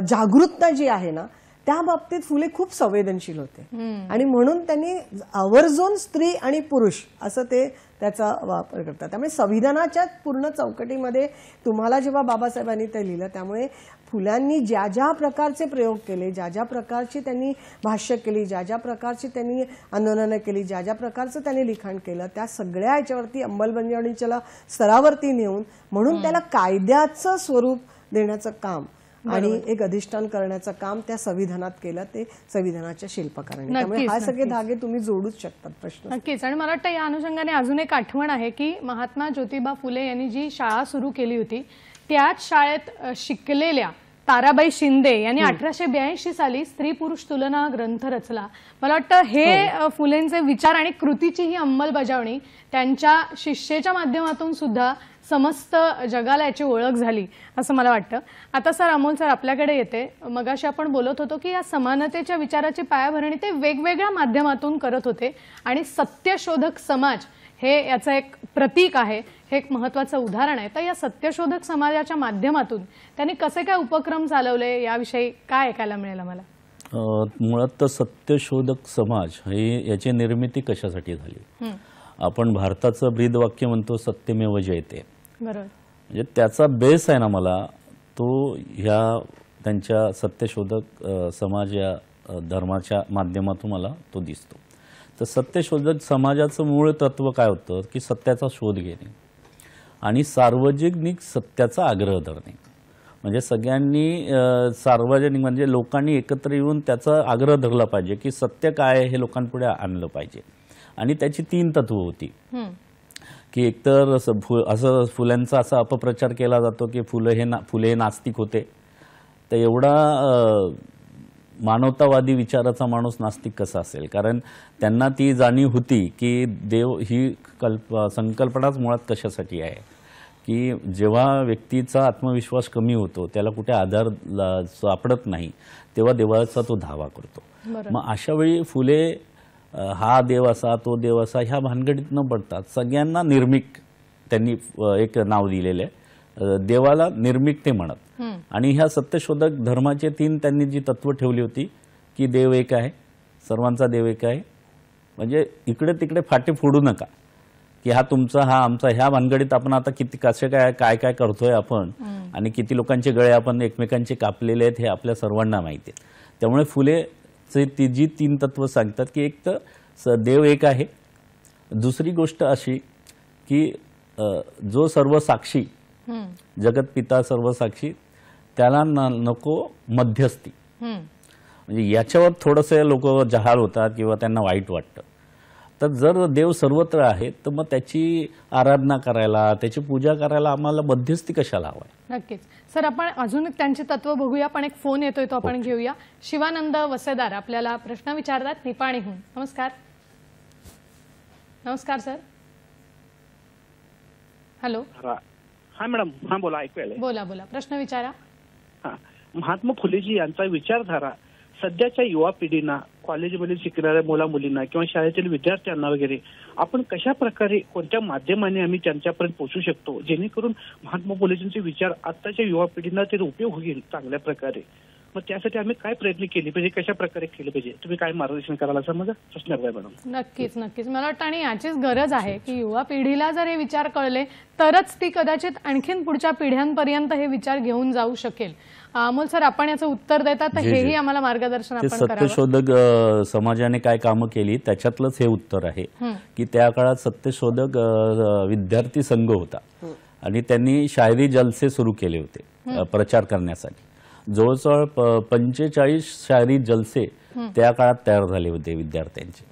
जागरूकता जी आहे ना, त्या बाबतीत फुले खूप संवेदनशील होते आणि म्हणून त्यांनी आवर्जून स्त्री आणि पुरुष असं ते त्याचा वापर करतात. त्यामुळे संविधानाच्या पूर्ण चौकटीमध्ये तुम्हाला जेव्हा बाबासाहेबांनी ते लिहिलं, त्यामुळे फुल्यांनी ज्या ज्या प्रकारचे प्रयोग केले, ज्या ज्या प्रकारची त्यांनी भाष्य केली, ज्या ज्या प्रकारची त्यांनी आंदोलनं केली, ज्या ज्या प्रकारचं त्यांनी लिखाण केलं, त्या सगळ्या याच्यावरती अंमलबजावणीच्या स्तरावरती नेऊन म्हणून त्याला कायद्याचं स्वरूप देण्याचं काम आणि एक अधिष्ठान करण्याचं काम त्या संविधानात केलं, ते संविधानाच्या शिल्पकारांनी. त्यामुळे हा सगळे धागे तुम्ही जोडूच शकतात. प्रश्न नक्कीच. आणि मला वाटतं या अनुषंगाने अजून एक आठवण आहे की महात्मा ज्योतिबा फुले यांनी जी शाळा सुरू केली होती, त्याच शाळेत शिकलेल्या ताराबाई शिंदे यांनी 1882 साली स्त्री पुरुष तुलना ग्रंथ रचला. मला वाटतं हे फुलेंचे विचार आणि कृतीची ही अंमलबजावणी त्यांच्या शिष्येच्या माध्यमातून सुद्धा समस्त जगाला याची ओळख झाली असं मला वाटतं. आता सर, अमोल सर आपल्याकडे येते. मगाशी आपण बोलत होतो की या समानतेच्या विचाराची पायाभरणी ते वेगवेगळ्या माध्यमातून करत होते आणि सत्यशोधक समाज हे याचं एक प्रतीक आहे, हे एक महत्त्वाचं उदाहरण आहे. तर या सत्यशोधक समाजाच्या माध्यमातून त्यांनी कसे काय उपक्रम चालवले याविषयी काय ऐकायला मिळेल आम्हाला? मुळात तर सत्यशोधक समाज हे याची निर्मिती कशासाठी झाली? आपण भारताचं ब्रीदवाक्य म्हणतो सत्यमेव जयते. बरोबर. म्हणजे त्याचा बेस आहे ना, मला तो ह्या त्यांच्या सत्यशोधक समाज या धर्माच्या माध्यमातून मला तो दिसतो. तर सत्यशोधक समाजाचं मूळ तत्व काय होतं की सत्याचा शोध घेणे आणि सार्वजनिक सत्याचा आग्रह धरणे. म्हणजे सगळ्यांनी सार्वजनिक म्हणजे लोकांनी एकत्र येऊन त्याचा आग्रह धरला पाहिजे की सत्य काय आहे हे लोकांपुढे आणलं पाहिजे. आणि त्याची 3 तत्व होती की एकतर असं फुल्यांचा असा अपप्रचार केला जातो की फुले हे नास्तिक होते. तर एवढा मानवतावादी विचाराचा माणूस नास्तिक कसा असेल? कारण त्यांना ती जाणीव होती की देव ही संकल्पनाच मुळात कशासाठी आहे की जेव्हा व्यक्तीचा आत्मविश्वास कमी होतो, त्याला कुठे आधार सापडत नाही, तेव्हा देवाचा तो धावा करतो. मग अशा वेळी फुले हा देव असा तो देव असा ह्या भानगडीत न पडतात सगळ्यांना निर्मिक त्यांनी एक नाव दिलेलं आहे. देवाला निर्मिक ते म्हणत. आणि ह्या सत्यशोधक धर्माचे 3 त्यांनी जी तत्व ठेवली होती की देव एक आहे, सर्वांचा देव एक आहे. म्हणजे इकडे तिकडे फाटे फोडू नका की हा तुमचा हा आमचा, ह्या भानगडीत आपण आता किती कसे काय काय काय करतोय आपण आणि किती लोकांचे गळे आपण एकमेकांचे कापलेले आहेत हे आपल्या सर्वांना माहिती आहे. त्यामुळे फुले ती जी 3 तत्व सांगतात की एक तर देव एक आहे, दुसरी गोष्ट अशी की जो सर्व साक्षी जगत पिता सर्व साक्षी, त्याला नको मध्यस्थी. म्हणजे याच्यावर थोडंसं लोक जहाल होतात किंवा त्यांना वाईट वाटतं. तर जर देव सर्वत्र आहे तर मग त्याची आराधना करायला, त्याची पूजा करायला आम्हाला मध्यस्थी कशाला हवाय? नक्कीच. सर, आपण अजून त्यांचे तत्व बघूया, पण एक फोन येतोय तो आपण घेऊया. शिवानंद वसेदार आपल्याला प्रश्न विचारतात निपाणीहून. नमस्कार. नमस्कार सर. हॅलो. हा मॅडम. हा बोला, ऐकू आलंय. बोला बोला, प्रश्न विचारा. हा, महात्मा फुलेजी यांचा विचारधारा सध्याच्या युवा पिढींना, कॉलेजमध्ये शिकणाऱ्या मुला मुलींना किंवा शाळेतील विद्यार्थ्यांना वगैरे आपण कशा प्रकारे कोणत्या माध्यमाने आम्ही त्यांच्यापर्यंत पोहोचू शकतो जेणेकरून महात्मा फुलेजींचे विचार आताच्या युवा पिढींना ते उपयोग होईल चांगल्या प्रकारे? मग त्यासाठी आम्ही काय प्रयत्न केले पाहिजे, कशा प्रकारे केले पाहिजे? तुम्ही काय मार्गदर्शन कराल असं माझा प्रश्न आहे मॅडम. नक्कीच नक्कीच. मला वाटतं आणि याचीच गरज आहे की युवा पिढीला जर हे विचार कळले तरच ती कदाचित आणखीन पुढच्या पिढ्यांपर्यंत हे विचार घेऊन जाऊ शकेल. अमोल सर, आपण याचं उत्तर देतात तर हेही आम्हाला मार्गदर्शन आपण करावं. सत्यशोधक समाजाने काय कामं केली त्याच्यातलंच हे उत्तर आहे की त्या काळात सत्यशोधक विद्यार्थी संघ होता आणि त्यांनी शायरी जलसे सुरू केले होते प्रचार करण्यासाठी. जवळजवळ 45 शायरी जलसे त्या काळात तयार झाले होते विद्यार्थ्यांचे.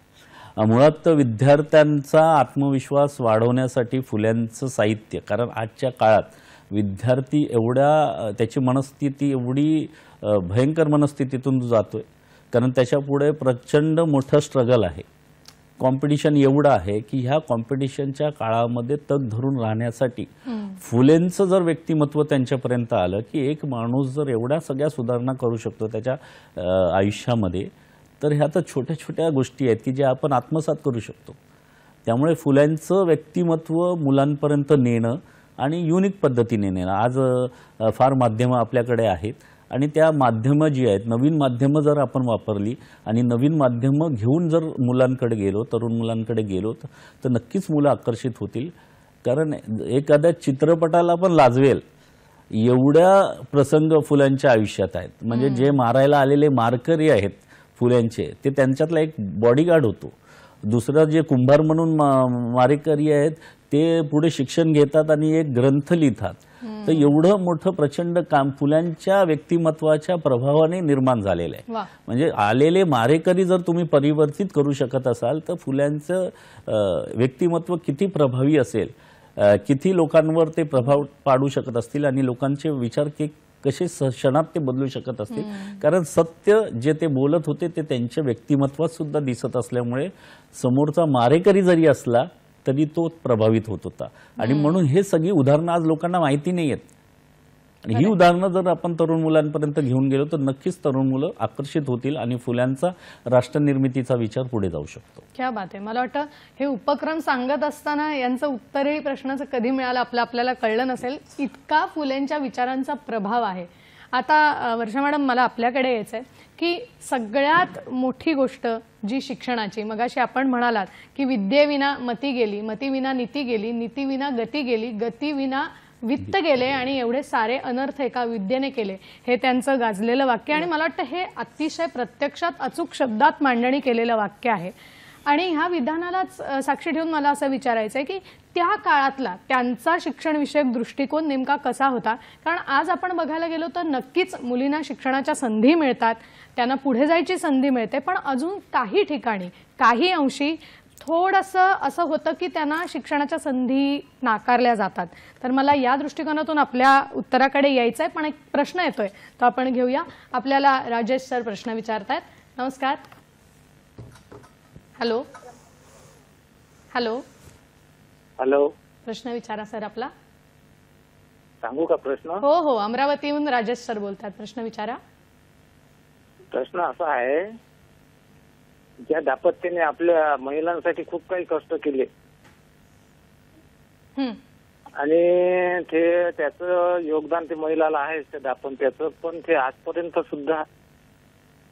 मुळात विद्यार्थ्यांचा आत्मविश्वास वाढवण्यासाठी फुल्यांचं साहित्य, कारण आजच्या काळात विद्यार्थी एवढ्या त्याची मनस्थिती एवढी भयंकर मनस्थितीतून जातोय, कारण त्याच्या पुढे प्रचंड मोठं स्ट्रगल आहे, कॉम्पिटिशन एवढं आहे की ह्या कॉम्पिटिशनच्या काळामध्ये तग धरून राहण्यासाठी फुलेंचं जर व्यक्तिमत्व त्यांच्यापर्यंत आलं की एक माणूस जर एवढ्या सगळ्या सुधारणा करू शकतो त्याच्या आयुष्यामध्ये, तर ह्या तर छोट्या छोट्या गोष्टी आहेत की ज्या आपण आत्मसात करू शकतो. त्यामुळे फुल्यांचं व्यक्तिमत्व मुलांपर्यंत नेणं आणि युनिक पद्धतीने नेणं. आज फार माध्यमं आपल्याकडे आहेत आणि त्या माध्यमं जी आहेत, नवीन माध्यमं जर आपण वापरली आणि नवीन माध्यमं घेऊन जर मुलांकडे गेलो, तरुण मुलांकडे गेलो, तर नक्कीच मुलं आकर्षित होतील. कारण एखाद्या चित्रपटाला पण लाजवेल एवढ्या प्रसंग फुल्यांच्या आयुष्यात आहेत. म्हणजे जे मारायला आलेले मारकरी आहेत फुल्यांचे, ते त्यांच्यातला एक बॉडीगार्ड होतो. दुसरं जे कुंभार म्हणून मारेकरी आहेत, ते पुढे शिक्षण घेतात आणि एक ग्रंथ लिहितात. तर एवढं मोठं प्रचंड काम फुल्यांच्या व्यक्तिमत्वाच्या प्रभावाने निर्माण झालेलं आहे. म्हणजे आलेले मारेकरी जर तुम्ही परिवर्तित करू शकत असाल, तर फुल्यांचं व्यक्तिमत्व किती प्रभावी असेल, किती लोकांवर ते प्रभाव पाडू शकत असतील आणि लोकांचे विचार कसे क्षणात ते बदलू शकत असतील. कारण सत्य जे ते बोलत होते ते त्यांच्या व्यक्तिमत्वात सुद्धा दिसत असल्यामुळे समोरचा मारेकरी जरी असला तरी तो प्रभावित होत होता. आणि म्हणून हे सगळी उदाहरणं आज लोकांना माहिती नाही आहेत. आणि ही उदाहरणं जर आपण तरुण मुलांपर्यंत घेऊन गेलो तर नक्कीच तरुण मुलं आकर्षित होतील आणि फुल्यांचा राष्ट्रनिर्मितीचा विचार पुढे जाऊ शकतो. क्या बात आहे. मला वाटतं हे उपक्रम सांगत असताना यांचं उत्तरही प्रश्नाचं कधी मिळालं आपल्याला कळलं नसेल, इतका फुलेंच्या विचारांचा प्रभाव आहे. आता वर्षा मॅडम, मला आपल्याकडे यायचं आहे की सगळ्यात मोठी गोष्ट जी शिक्षणाची, मगाशी आपण म्हणालात की विद्येविना मती गेली, मतीविना नीती गेली, नीतीविना गती गेली, गतीविना वित्त गेले आणि एवढे सारे अनर्थ एका विद्येने केले, हे त्यांचं गाजलेलं वाक्य. आणि मला वाटतं हे अतिशय प्रत्यक्षात अचूक शब्दात मांडणी केलेलं वाक्य आहे. आणि ह्या विधानालाच साक्षी ठेवून मला असं विचारायचं आहे की त्या काळातला त्यांचा शिक्षणविषयक दृष्टिकोन नेमका कसा होता. कारण आज आपण बघायला गेलो तर नक्कीच मुलींना शिक्षणाच्या संधी मिळतात, त्यांना पुढे जायची संधी मिळते, पण अजून काही ठिकाणी काही अंशी थोडंसं असं होतं की त्यांना शिक्षणाच्या संधी नाकारल्या जातात. तर मला या दृष्टिकोनातून आपल्या उत्तराकडे यायचं आहे, पण एक प्रश्न येतोय तो आपण घेऊया. आपल्याला राजेश सर प्रश्न विचारतायत. नमस्कार. Hello hello hello. प्रश्न विचारा सर आपला. सांगू का प्रश्न? हो हो, अमरावतीहून राजेश सर बोलतात. प्रश्न विचारा. प्रश्न असा आहे, ज्या दाम्पत्याने आपल्या महिलांसाठी खूप काही कष्ट केले आणि ते त्याचं योगदान ते महिलाला आहे त्या दाम्पत्याचं, पण ते आजपर्यंत सुद्धा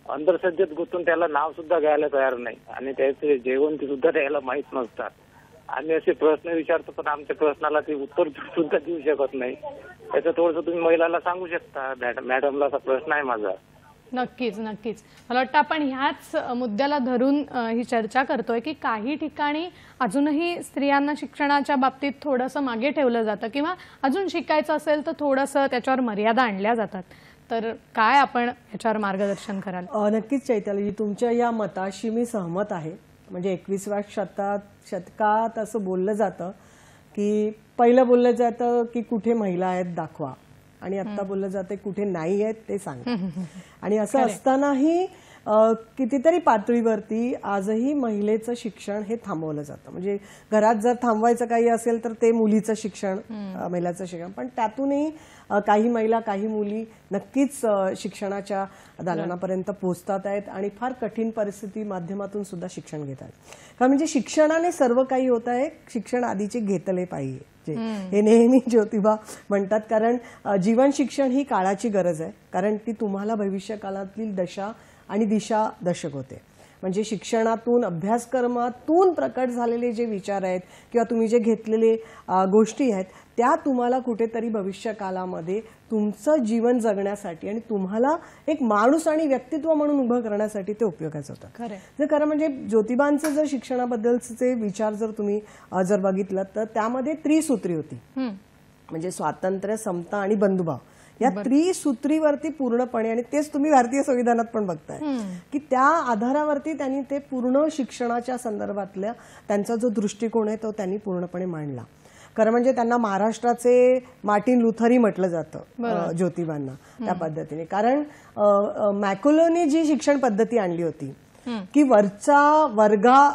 अंधश्रद्धेत गुंतून त्याला नाव सुद्धा घ्यायला तयार नाही आणि त्याचे जेवण ते सुद्धा त्याला माहीत नसतात. आम्ही असे प्रश्न विचारतो पण आमच्या प्रश्नाला ते उत्तर सुद्धा देऊ शकत नाही. त्याचं थोडंसं तुम्ही महिलाला सांगू शकता मॅडमला, असा प्रश्न आहे माझा. नक्कीच नक्कीच. मला वाटतं आपण ह्याच मुद्द्याला धरून ही चर्चा करतोय की काही ठिकाणी अजूनही स्त्रियांना शिक्षणाच्या बाबतीत थोडंसं मागे ठेवलं जातं किंवा अजून शिकायचं असेल तर थोडंसं त्याच्यावर मर्यादा आणल्या जातात. तर काय आपण याच्यावर मार्गदर्शन कराल? नक्कीच चैतालीजी, तुमच्या या मताशी मी सहमत आहे. म्हणजे 21व्या शतकात असं बोललं जातं की पहिलं बोललं जातं की कुठे महिला आहेत दाखवा, आणि आता बोललं जाते कुठे नाही आहेत ते सांगा. आणि असं असतानाही कितीतरी पातळीवरती आजही महिलेचं शिक्षण हे थांबवलं जातं. म्हणजे घरात जर थांबवायचं काही असेल तर ते मुलीचं शिक्षण, महिलाचं शिक्षण, पण त्यातूनही काही महिला, काही मुली नक्कीच शिक्षणाच्या दालनापर्यंत पोहोचतात आहेत आणि फार कठीण परिस्थिती माध्यमातून सुद्धा शिक्षण घेत आहेत. कारण म्हणजे शिक्षणाने सर्व काही होत आहे, शिक्षण आधीचे घेतले पाहिजे हे नेहमी ज्योतिबा म्हणतात. कारण जीवन शिक्षण ही काळाची गरज आहे, कारण ती तुम्हाला भविष्य काळातील दशा आणि दिशा दर्शक होते. म्हणजे शिक्षणातून, अभ्यासक्रमातून प्रकट झालेले जे विचार आहेत किंवा तुम्ही जे घेतलेले गोष्टी आहेत त्या तुम्हाला कुठेतरी भविष्य काळामध्ये तुमचं जीवन जगण्यासाठी आणि तुम्हाला एक माणूस आणि व्यक्तित्व म्हणून उभं करण्यासाठी ते उपयोगाचं होतं. खरं म्हणजे ज्योतिबांचं जर शिक्षणाबद्दलचे विचार जर तुम्ही जर बघितलं तर त्यामध्ये त्रिसूत्री होती. म्हणजे स्वातंत्र्य, समता आणि बंधुभाव या त्रिसूत्रीवरती पूर्णपणे, आणि तेच तुम्ही भारतीय संविधानात पण बघताय की त्या आधारावरती त्यांनी ते पूर्ण शिक्षणाच्या संदर्भातल्या त्यांचा जो दृष्टिकोन आहे तो त्यांनी पूर्णपणे मांडला. खरं म्हणजे त्यांना महाराष्ट्राचे मार्टिन लुथरही म्हटलं जातं ज्योतिबांना त्या पद्धतीने. कारण मॅक्युलरने जी शिक्षण पद्धती आणली होती की वरचा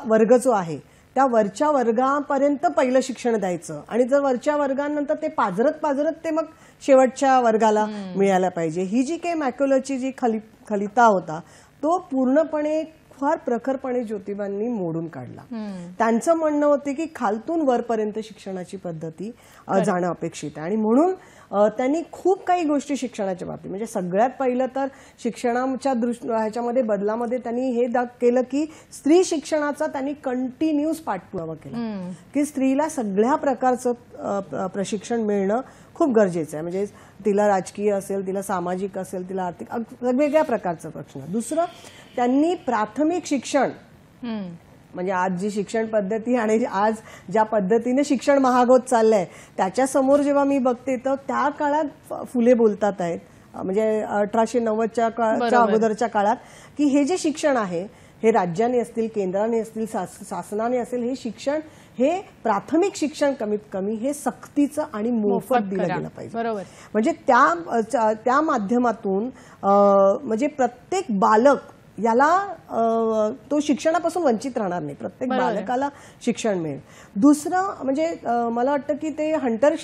वर्ग जो आहे त्या वरच्या वर्गापर्यंत पहिलं शिक्षण द्यायचं आणि जर वरच्या वर्गानंतर ते पाजरत ते मग शेवटच्या वर्गाला मिळायला पाहिजे. ही जी काही मॅक्युलरची जी खलिता होता तो पूर्णपणे फार प्रखरपणे ज्योतिबांनी मोडून काढला. त्यांचं म्हणणं होतं की खालतून वरपर्यंत शिक्षणाची पद्धती जाणं अपेक्षित आहे आणि म्हणून त्यांनी खूप काही गोष्टी शिक्षणाच्या बाबतीत, म्हणजे सगळ्यात पहिलं तर शिक्षणाच्या ह्याच्यामध्ये बदलामध्ये त्यांनी हे केलं की स्त्री शिक्षणाचा त्यांनी कंटिन्यूस पाठपुरावा केला की स्त्रीला सगळ्या प्रकारचं प्रशिक्षण मिळणं खूप गरजेचं आहे. म्हणजे तिला राजकीय असेल, तिला सामाजिक असेल, तिला आर्थिक, वेगवेगळ्या प्रकारचं प्रश्न. दुसरं, त्यांनी प्राथमिक शिक्षण, म्हणजे आज जी शिक्षण पद्धती आणि आज ज्या पद्धतीने शिक्षण महाग होत चाललंय त्याच्यासमोर जेव्हा मी बघते तर त्या काळात फुले बोलतात आहेत, म्हणजे 1890च्या अगोदरच्या काळात, की हे जे शिक्षण आहे हे राज्याने असतील, केंद्राने असतील, शासनाने असेल, हे शिक्षण, हे प्राथमिक शिक्षण कमीत कमी हे सक्तीचं आणि मोफत दिलं गेलं पाहिजे. बरोबर. म्हणजे त्या माध्यमातून म्हणजे प्रत्येक बालक याला तो शिक्षणापासून वंचित राहणार नाही, प्रत्येक बालकाला शिक्षण मिळेल. दुसरं म्हणजे मला वाटतं की ते हंटर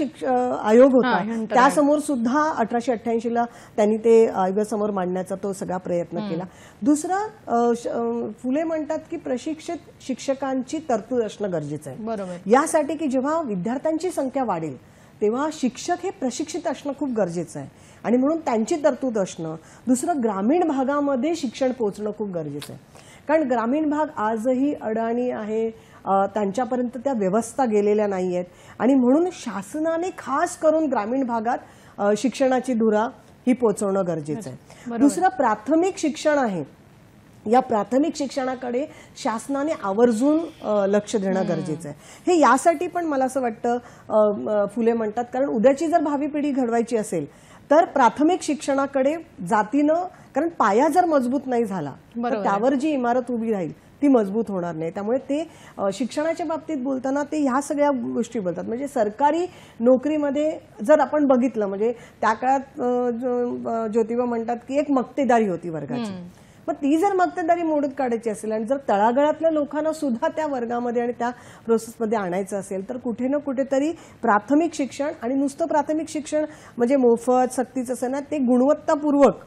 आयोग होता, त्यासमोर सुद्धा 1888ला त्यांनी ते आयोगासमोर मांडण्याचा तो सगळा प्रयत्न केला. दुसरं, फुले म्हणतात की प्रशिक्षित शिक्षकांची तरतूद असणं गरजेचं आहे. बरोबर. यासाठी की जेव्हा विद्यार्थ्यांची संख्या वाढेल तेव्हा शिक्षक हे प्रशिक्षित असणं खूप गरजेचं आहे आणि म्हणून त्यांची तरतूद असणं. दुसरं, ग्रामीण भागामध्ये शिक्षण पोहोचणं खूप गरजेचं आहे, कारण ग्रामीण भाग आजही अडाणी आहे, त्यांच्यापर्यंत त्या व्यवस्था गेलेल्या नाही आहेत आणि म्हणून शासनाने खास करून ग्रामीण भागात शिक्षणाची धुरा ही पोहोचवणं गरजेचं आहे. दुसरं, प्राथमिक शिक्षण आहे, या प्राथमिक शिक्षणाकडे शासनाने आवर्जून लक्ष देणं गरजेचं आहे. हे यासाठी पण मला असं वाटतं फुले म्हणतात, कारण उद्याची जर भावी पिढी घडवायची असेल तर प्राथमिक शिक्षणाकडे जातीनं, कारण पाया जर मजबूत नाही झाला तर त्यावर जी इमारत उभी राहील ती मजबूत होणार नाही. त्यामुळे ते शिक्षणाच्या बाबतीत बोलताना ते ह्या सगळ्या गोष्टी बोलतात. म्हणजे सरकारी नोकरीमध्ये जर आपण बघितलं, म्हणजे त्या काळात ज्योतिबा म्हणतात की एक मक्तेदारी होती वर्गाची, मग ती जर मक्तेदारी मोडून काढायची असेल आणि जर तळागाळातल्या लोकांना सुद्धा त्या वर्गामध्ये आणि त्या प्रोसेसमध्ये आणायचं असेल तर कुठे ना कुठेतरी प्राथमिक शिक्षण, आणि नुसतं प्राथमिक शिक्षण म्हणजे मोफत सक्तीचं असं ना, ते गुणवत्तापूर्वक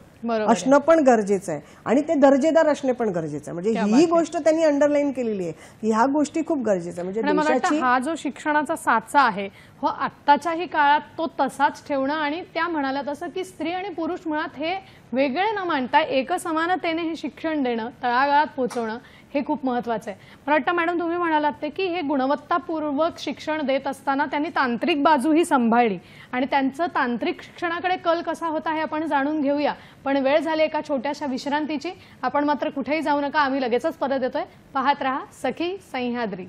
असणं पण गरजेचं आहे आणि ते दर्जेदार असणे पण गरजेचं आहे. म्हणजे ही गोष्ट त्यांनी अंडरलाईन केलेली आहे की ह्या गोष्टी खूप गरजेच्या, म्हणजे देशाची हा जो शिक्षणाचा साचा आहे हो आत्ताच्याही काळात तो तसाच ठेवणं आणि त्या म्हणाल्या तसं की स्त्री आणि पुरुष मुळात हे वेगळे न मानता एकसमानतेने हे शिक्षण देणं, तळागाळात पोहोचवणं हे खूप महत्वाचं आहे. मला वाटतं मॅडम तुम्ही म्हणालात ते की हे गुणवत्तापूर्वक शिक्षण देत असताना त्यांनी तांत्रिक बाजूही सांभाळली आणि त्यांचं तांत्रिक शिक्षणाकडे कल कसा होता हे आपण जाणून घेऊया. पण वेळ झाली एका छोट्याशा विश्रांतीची. आपण मात्र कुठेही जाऊ नका, आम्ही लगेचच परत येतोय. पाहत रहा सखी सह्याद्री.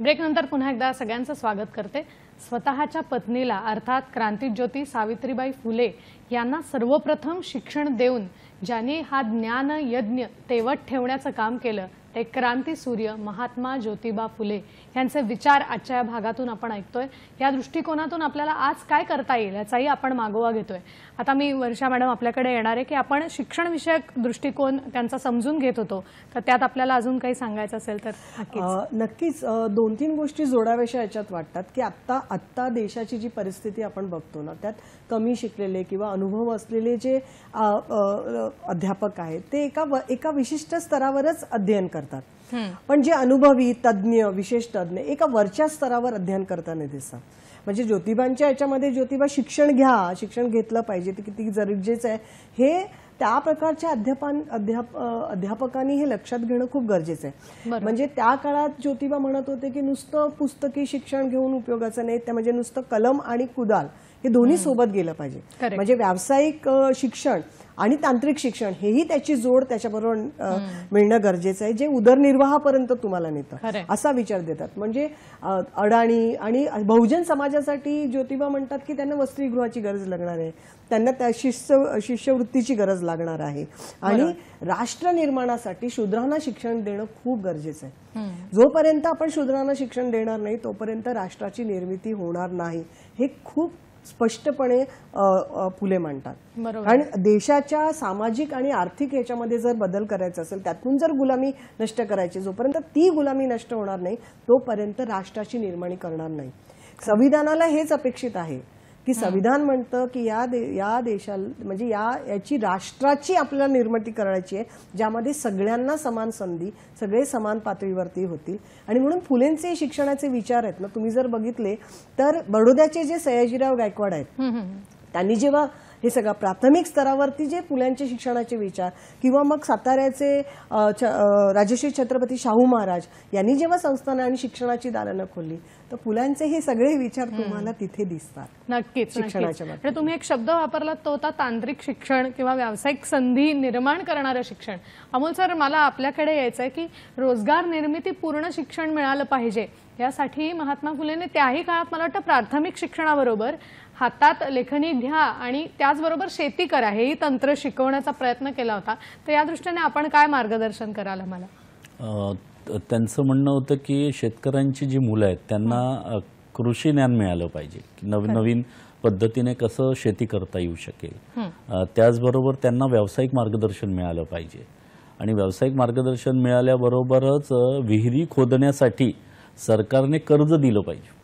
ब्रेक नंतर पुन्हा एकदा सगळ्यांचं स्वागत करते. स्वतःच्या पत्नीला अर्थात क्रांतीज्योती सावित्रीबाई फुले यांना सर्वप्रथम शिक्षण देऊन ज्यांनी हा ज्ञान यज्ञ तेवत ठेवण्याचं काम केलं ते क्रांतीसूर्य महात्मा ज्योतिबा फुले यांचे विचार आजच्या भागातून आपण ऐकतोय. या दृष्टिकोनातून आपल्याला आज काय करता येईल याचाही आपण मागोवा घेतोय. आता मी वर्षा मॅडम आपल्याकडे येणार आहे की आपण शिक्षण विषयक दृष्टिकोन त्यांचा समजून घेत होतो, तर त्यात आपल्याला अजून काही सांगायचं असेल तर नक्कीच 2-3 गोष्टी जोडाव्याशा याच्यात वाटतात की आत्ता देशाची जी परिस्थिती आपण बघतो ना, त्यात कमी शिकलेले किंवा अनुभव असलेले जे अध्यापक आहेत ते एका विशिष्ट स्तरावरच अध्ययन करतात, पण जे अनुभवी तज्ज्ञ विशेष तज्ज्ञ एका वरच्या स्तरावर अध्ययन करताना दिसतात. म्हणजे ज्योतिबांच्या याच्यामध्ये ज्योतिबा शिक्षण घेतलं पाहिजे, ते किती गरजेचं आहे हे त्या प्रकारच्या अध्यापकांनी हे लक्षात घेणं खूप गरजेचं आहे. म्हणजे त्या काळात ज्योतिबा म्हणत होते की नुसतं पुस्तकी शिक्षण घेऊन उपयोगाचं नाही, म्हणजे नुसतं कलम आणि कुदाल हे दोन्ही सोबत गेलं पाहिजे. म्हणजे व्यावसायिक शिक्षण आणि तांत्रिक शिक्षण हेही त्याची जोड त्याच्याबरोबर मिळणं गरजेचं आहे, जे उदरनिर्वाहापर्यंत तुम्हाला नेतं असा विचार देतात. म्हणजे अडाणी आणि बहुजन समाजासाठी ज्योतिबा म्हणतात की त्यांना वसतिगृहाची गरज लागणार आहे, त्यांना त्या शिष्यवृत्तीची गरज लागणार आहे आणि राष्ट्र निर्माणासाठी शूद्रांना शिक्षण देणं खूप गरजेचं आहे. जोपर्यंत आपण शूद्रांना शिक्षण देणार नाही तोपर्यंत राष्ट्राची निर्मिती होणार नाही, हे खूप स्पष्टपणे फुले मांडतात. कारण देशाच्या सामाजिक आणि आर्थिक याच्यामध्ये जर बदल करायचा असेल, त्यातून जर गुलामी नष्ट करायची, जोपर्यंत ती गुलामी नष्ट होणार नाही तोपर्यंत राष्ट्राची निर्माणी करणार नाही. संविधानाला हेच अपेक्षित आहे की संविधान म्हणतं की या देशाला म्हणजे याची राष्ट्राची आपल्याला निर्मिती करायची आहे, ज्यामध्ये सगळ्यांना समान संधी, सगळे समान पातळीवरती होतील. आणि म्हणून फुलेंचे शिक्षणाचे विचार आहेत ना, तुम्ही जर बघितले तर बडोद्याचे जे सयाजीराव गायकवाड आहेत, त्यांनी जेव्हा हे सगळं प्राथमिक स्तरावरती जे फुल्यांचे शिक्षणाचे विचार, किंवा मग साताऱ्याचे राजश्री छत्रपती शाहू महाराज यांनी जेव्हा संस्थानं आणि शिक्षणाची दालनं खोलली, तर फुलांचे हे सगळे विचार तुम्हाला तिथे दिसतात. नक्कीच. शिक्षणाच्या बाबतीत तुम्ही एक शब्द वापरला तो होता तांत्रिक शिक्षण किंवा व्यावसायिक संधी निर्माण करणारं शिक्षण. अमोल सर, मला आपल्याकडे यायचं आहे की रोजगार निर्मिती पूर्ण शिक्षण मिळालं पाहिजे, यासाठी महात्मा फुलेंनी त्याही काळात मला वाटतं प्राथमिक शिक्षणाबरोबर हातात लेखणी घ्या आणि त्याचबरोबर शेती करा हेही तंत्र शिकवण्याचा प्रयत्न केला होता. तर या दृष्टीने आपण काय मार्गदर्शन कराल आम्हाला? त्यांचं म्हणणं होतं की शेतकऱ्यांची जी मुलं आहेत त्यांना कृषी ज्ञान मिळालं पाहिजे, की नवीन नवीन पद्धतीने कसं शेती करता येऊ शकेल. त्याचबरोबर त्यांना व्यावसायिक मार्गदर्शन मिळालं पाहिजे. आणि व्यावसायिक मार्गदर्शन मिळाल्याबरोबरच विहिरी खोदण्यासाठी सरकारने कर्ज दिलं पाहिजे.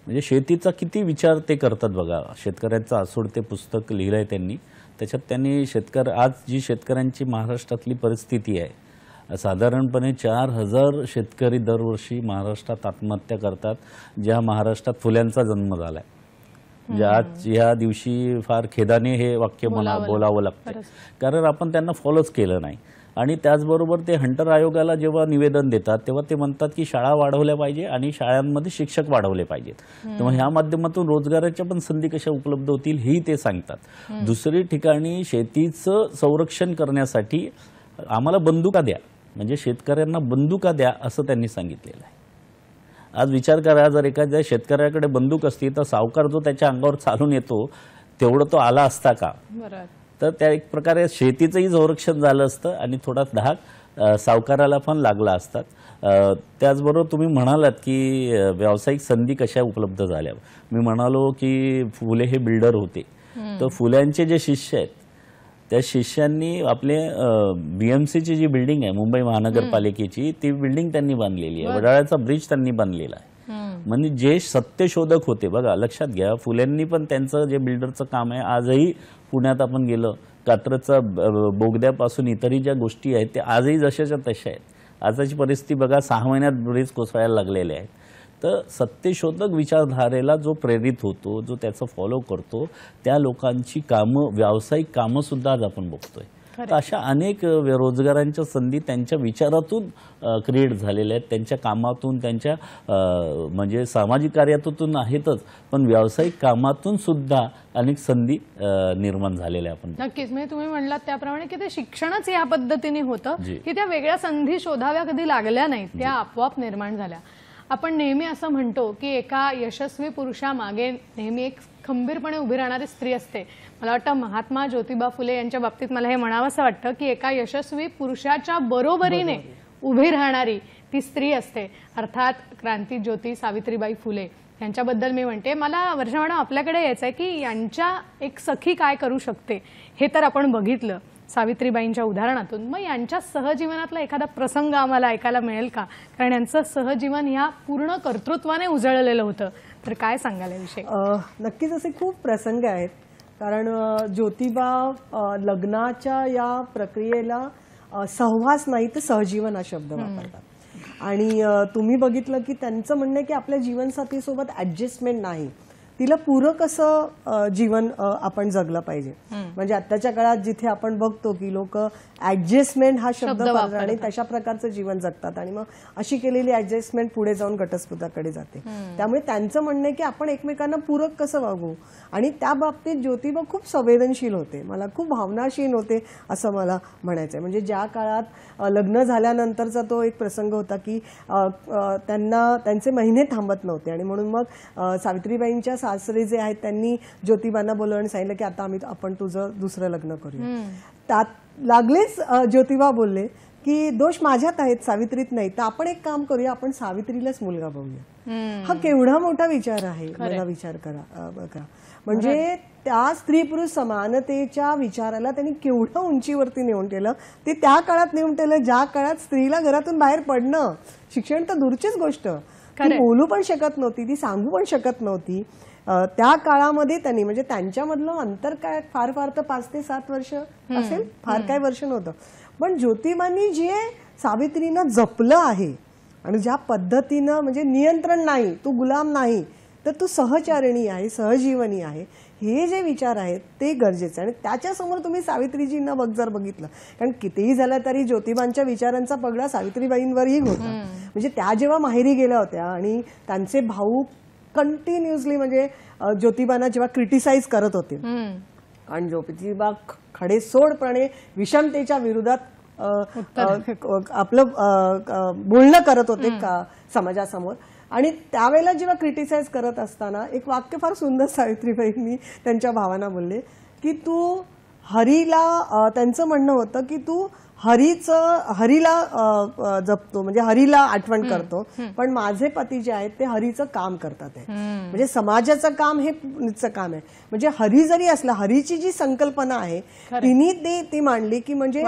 म्हणजे शेतीचा किती विचार ते करतात बघा. शेतकऱ्यांचं आसूड ते पुस्तक लिहिलंय त्यांनी. त्याच्यात त्यांनी आज जी शेतकऱ्यांची महाराष्ट्रातली परिस्थिती आहे, साधारणपणे 4,000 शेतकरी दरवर्षी महाराष्ट्रात आत्महत्या करतात, ज्या महाराष्ट्रात फुल्यांचा जन्म झालाय. म्हणजे आज ह्या दिवशी फार खेदाने हे वाक्य मला बोलावं लागतं, कारण आपण त्यांना फॉलोच केलं नाही. आणि त्याचबरोबर ते हंटर आयोगाला जेव्हा निवेदन देतात तेव्हा ते म्हणतात की शाळा वाढवल्या पाहिजे आणि शाळांमध्ये शिक्षक वाढवले पाहिजेत. तेव्हा ह्या माध्यमातून रोजगाराच्या पण संधी कशा उपलब्ध होतील हेही ते सांगतात. दुसरी ठिकाणी शेतीचं संरक्षण करण्यासाठी आम्हाला बंदुका द्या, म्हणजे शेतकऱ्यांना बंदुका द्या असं त्यांनी सांगितलेलं आहे. आज विचार करा, जर एखाद्या शेतकऱ्याकडे बंदूक असती तर सावकार जो त्याच्या अंगावर चालून येतो तेवढं तो आला असता का? तर त्या एक प्रकारे शेतीचंही संरक्षण झालं असतं आणि थोडा धाक सावकाराला पण लागला असतात. त्याचबरोबर तुम्ही म्हणालात की व्यावसायिक संधी कशा उपलब्ध झाल्या. मी म्हणालो की फुले हे बिल्डर होते, तर फुल्यांचे जे शिष्य आहेत त्या शिष्यांनी आपले BMCची जी बिल्डिंग आहे मुंबई महानगरपालिकेची, ती बिल्डिंग त्यांनी बांधलेली आहे. वडाळ्याचा ब्रिज त्यांनी बांधलेला आहे. म्हणजे जे सत्यशोधक होते बघा, लक्षात घ्या, फुल्यांनी पण त्यांचं जे बिल्डरचं काम आहे आजही पुण्यात आपण गेलं, कात्रजचा बोगद्यापासून इतरही ज्या गोष्टी आहेत त्या आजही जशाच्या तशा आहेत. आजची परिस्थिती बघा, 6 महिन्यात ब्रिज कोसळायला लागलेले आहेत. तर सत्यशोधक विचारधारेला जो प्रेरित होतो, जो त्याचं फॉलो करतो, त्या लोकांची कामं, व्यावसायिक कामं सुद्धा आज आपण बघतोय. तर अशा अनेक रोजगारांच्या संधी त्यांच्या विचारातून क्रिएट झालेल्या आहेत, त्यांच्या कामातून, त्यांच्या म्हणजे सामाजिक कार्यातून आहेतच, पण व्यावसायिक कामातून सुद्धा अनेक संधी निर्माण झालेल्या आपण. नक्कीच. म्हणजे तुम्ही म्हणलात त्याप्रमाणे की ते शिक्षणच या पद्धतीने होतं की त्या वेगळ्या संधी शोधाव्या कधी लागल्या नाहीत, त्या आपोआप निर्माण झाल्या. आपण नेहमी असं म्हणतो की एका यशस्वी पुरुषामागे नेहमी एक खंबीरपणे उभी राहणारी स्त्री असते. मला वाटतं महात्मा ज्योतिबा फुले यांच्या बाबतीत मला हे म्हणावंसं वाटतं की एका यशस्वी पुरुषाच्या बरोबरीने उभी राहणारी ती स्त्री असते, अर्थात क्रांती ज्योती सावित्रीबाई फुले यांच्याबद्दल मी म्हणते. मला वर्षा मॅडम आपल्याकडे यायचं आहे की यांच्या एक सखी काय करू शकते हे तर आपण बघितलं सावित्रीबाईंच्या उदाहरणातून. मग यांच्या सहजीवनातला एखादा प्रसंग आम्हाला ऐकायला मिळेल का? कारण यांचं सहजीवन ह्या पूर्ण कर्तृत्वाने उजळलेलं होतं, तर काय सांगाल याविषयी? नक्कीच असे खूप प्रसंग आहेत. कारण ज्योतिबा लग्नाच्या या प्रक्रियेला सहवास नाही तर सहजीवन हा शब्द वापरतात. आणि तुम्ही बघितलं की त्यांचं म्हणणं आहे की आपल्या जीवनसाथीसोबत ऍडजस्टमेंट नाही, तिला पूरक असं जीवन आपण जगलं पाहिजे. म्हणजे आत्ताच्या काळात जिथे आपण बघतो की लोक ऍडजस्टमेंट हा शब्द वापरतात आणि तशा प्रकारचं जीवन जगतात आणि मग अशी केलेली ऍडजस्टमेंट पुढे जाऊन घटस्फोटाकडे जाते. त्यामुळे त्यांचं म्हणणं आहे की आपण एकमेकांना पूरक कसं वागू. आणि त्या बाबतीत ज्योतिबा खूप संवेदनशील होते, मला खूप भावनाशील होते असं मला म्हणायचंय. म्हणजे ज्या काळात लग्न झाल्यानंतरचा तो एक प्रसंग होता की त्यांचे महिने थांबत नव्हते आणि म्हणून मग सावित्रीबाईंच्या सासरे जे आहेत त्यांनी ज्योतिबांना बोलवलं आणि सांगितलं की आता आपण तुझं दुसरं लग्न करूया. त्यात लागलेच ज्योतिबा बोलले की दोष माझ्यात आहेत, सावित्रीत नाही, तर आपण एक काम करूया, आपण सावित्रीलाच मुलगा बघूया. हा केवढा मोठा विचार आहे, मला विचार करा बघा. म्हणजे त्या स्त्री पुरुष समानतेच्या विचाराला त्यांनी केवढं उंचीवरती नेऊन ठेवलं. ते त्या काळात नेऊन ठेवलं ज्या काळात स्त्रीला घरातून बाहेर पडणं, शिक्षण तर दूरचीच गोष्ट, ती बोलू पण शकत नव्हती, ती सांगू पण शकत नव्हती. त्या काळामध्ये त्यांनी म्हणजे त्यांच्यामधलं अंतर काय फार फार तर 5 ते 7 वर्ष असेल, फार काय वर्ष नव्हतं. पण ज्योतिबांनी जे सावित्रीनं जपलं आहे आणि ज्या पद्धतीनं म्हणजे नियंत्रण नाही, तू गुलाम नाही तर तू सहचारिणी आहे, सहजीवनी आहे, हे जे विचार आहेत ते गरजेचे. आणि त्याच्यासमोर तुम्ही सावित्रीजींना जर बघितलं, कारण कितीही झालं तरी ज्योतिबांच्या विचारांचा पगडा सावित्रीबाईंवरही होता. म्हणजे त्या जेव्हा माहेरी गेल्या होत्या आणि त्यांचे भाऊ कंटिन्युअसली म्हणजे ज्योतिबांना जेव्हा क्रिटिसाइज करत होते आणि ज्योतिबा खडेसोडपणे विषमतेच्या विरोधात आपलं बोलणं करत होते समाजासमोर. आणि त्यावेळेला जेव्हा क्रिटिसाइज करत असताना एक वाक्य फार सुंदर सावित्रीबाईंनी त्यांच्या भावांना बोलले की तू हरीला, त्यांचं म्हणणं होतं की तू हरीला जपतो म्हणजे हरीला आठवण करतो, पण माझे पती जे आहेत ते हरीचं काम करतात आहे. म्हणजे समाजाचं काम हे पुण्याचं काम आहे. म्हणजे हरी जरी असलं, हरीची जी संकल्पना आहे तिने ती मांडली की म्हणजे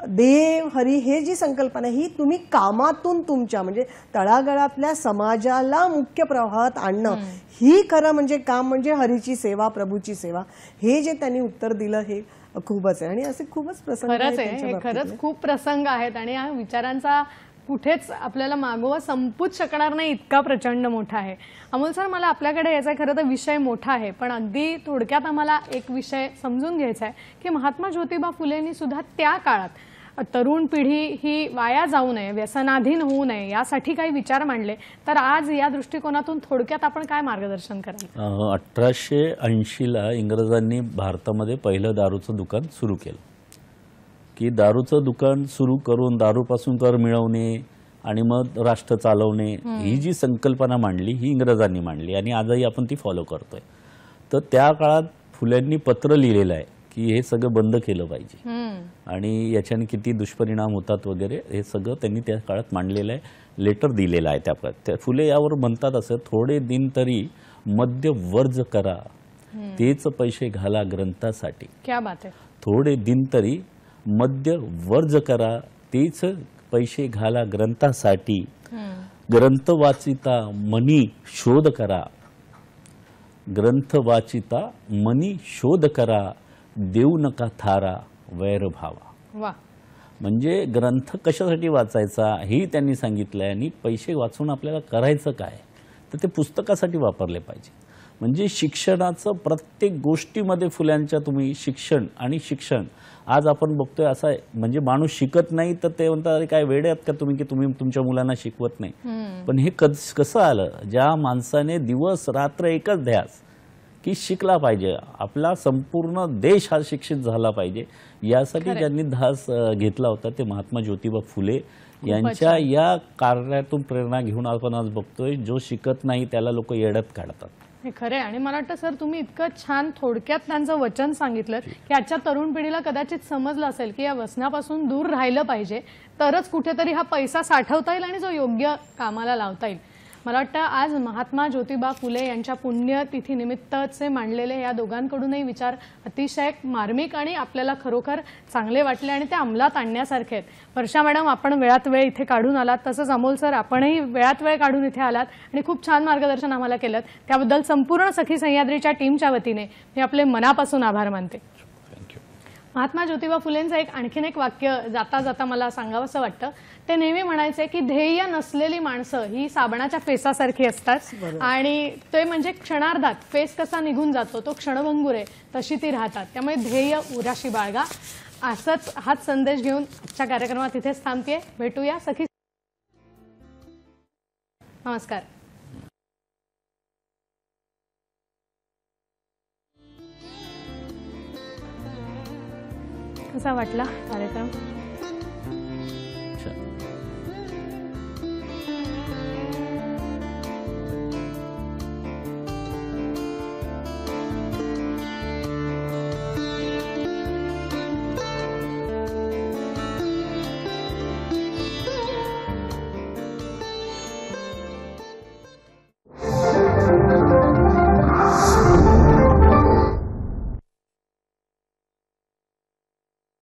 देव हरी हे जी संकल्पना ही तुम्ही कामातून तुमच्या म्हणजे तळागाळातल्या समाजाला मुख्य प्रवाहात आणणं ही खरं म्हणजे काम, म्हणजे हरीची सेवा, प्रभूची सेवा. हे जे त्यांनी उत्तर दिलं हे खूपच आहे. आणि असे खूपच प्रसंग खरंच आहे, हे खरंच खूप प्रसंग आहेत आणि या विचारांचा कुठेच आपल्याला मागोवा संपूच शकणार नाही, इतका प्रचंड मोठा आहे. अमोल सर, मला आपल्याकडे याचा खरं तर विषय मोठा आहे, पण अगदी थोडक्यात आम्हाला एक विषय समजून घ्यायचा आहे की महात्मा ज्योतिबा फुलेंनी सुद्धा त्या काळात तरुण पिढी ही वाया जाऊ नये, व्यसनाधीन होऊ नये यासाठी काही विचार मांडले. तर आज या दृष्टिकोनातून थोडक्यात आपण काय मार्गदर्शन कराल? 1880ला इंग्रजांनी भारतामध्ये पहिलं दारूचं दुकान सुरू केलं की दारूचं दुकान सुरू करून दारूपासून कर मिळवणे आणि मग राष्ट्र चालवणे ही जी संकल्पना मांडली ही इंग्रजांनी मांडली आणि आजही आपण ती फॉलो करतोय. तर त्या काळात फुल्यांनी पत्र लिहिलेलं आहे की हे सगळं बंद केलं पाहिजे आणि याच्याने किती दुष्परिणाम होतात वगैरे हे सगळं त्यांनी त्या काळात मांडलेलं आहे, लेटर दिलेलं आहे. त्या फुले यावर म्हणतात असं, थोडे दिन तरी मद्य वर्ज करा, तेच पैसे घाला ग्रंथासाठी. क्या बात आहे. थोडे दिन तरी मद्य वर्ज करा, तेच पैसे घाला ग्रंथासाठी. ग्रंथ वाचिता मनी शोध करा, ग्रंथ वाचिता मनी शोध करा, देऊ नका थारा वैर भावा. वा. म्हणजे ग्रंथ कशासाठी वाचायचा हेही त्यांनी सांगितलंय आणि पैसे वाचून आपल्याला करायचं काय, तर ते पुस्तकासाठी वापरले पाहिजे. म्हणजे शिक्षणाचं प्रत्येक गोष्टीमध्ये फुल्यांच्या तुम्ही शिक्षण आज आपण बघतोय असं आहे. म्हणजे माणूस शिकत नाही तर ते म्हणतात अरे काय वेडे आहेत का तुम्ही की तुम्ही तुमच्या मुलांना शिकवत नाही. पण हे कसं आलं, ज्या माणसाने दिवस रात्र एकच ध्यास की शिकला पाहिजे, आपला संपूर्ण देश हा शिक्षित झाला पाहिजे, यासाठी ज्यांनी धास घेतला होता ते महात्मा ज्योतिबा फुले यांच्या या कार्यातून प्रेरणा घेऊन आपण आज बघतोय जो शिकत नाही त्याला लोक येड्यात काढतात. हे खरे. आणि मला वाटतं सर तुम्ही इतकं छान थोडक्यात त्यांचं वचन सांगितलं की आजच्या तरुण पिढीला कदाचित समजलं असेल की या व्यसनापासून दूर राहिलं पाहिजे, तरच कुठेतरी हा पैसा साठवता येईल आणि जो योग्य कामाला लावता येईल. मला वाटतं आज महात्मा ज्योतिबा फुले यांच्या पुण्यतिथीनिमित्तचे मांडलेले या दोघांकडूनही विचार अतिशय मार्मिक आणि आपल्याला खरोखर चांगले वाटले आणि ते अंमलात आणण्यासारखे आहेत. वर्षा मॅडम, आपण वेळात वेळ इथे काढून आलात, तसंच अमोल सर आपणही वेळात वेळ काढून इथे आलात आणि खूप छान मार्गदर्शन आम्हाला केलं. त्याबद्दल संपूर्ण सखी सह्याद्रीच्या टीमच्या वतीने मी आपले मनापासून आभार मानते. महात्मा ज्योतिबा फुलेंचं आणखीन एक वाक्य जाता जाता मला सांगावंसं वाटतं. ते नेहमी म्हणायचे की ध्येय नसलेली माणसं ही साबणाच्या फेसासारखी असतात आणि ते म्हणजे क्षणार्धात फेस कसा निघून जातो तो क्षणभंगुर आहे तशी ती राहतात. त्यामुळे ध्येय उराशी बाळगा. असंच हाच संदेश घेऊन आजच्या कार्यक्रमात इथेच थांबतेय. भेटूया सखी. नमस्कार. कसा वाटला कार्यक्रम?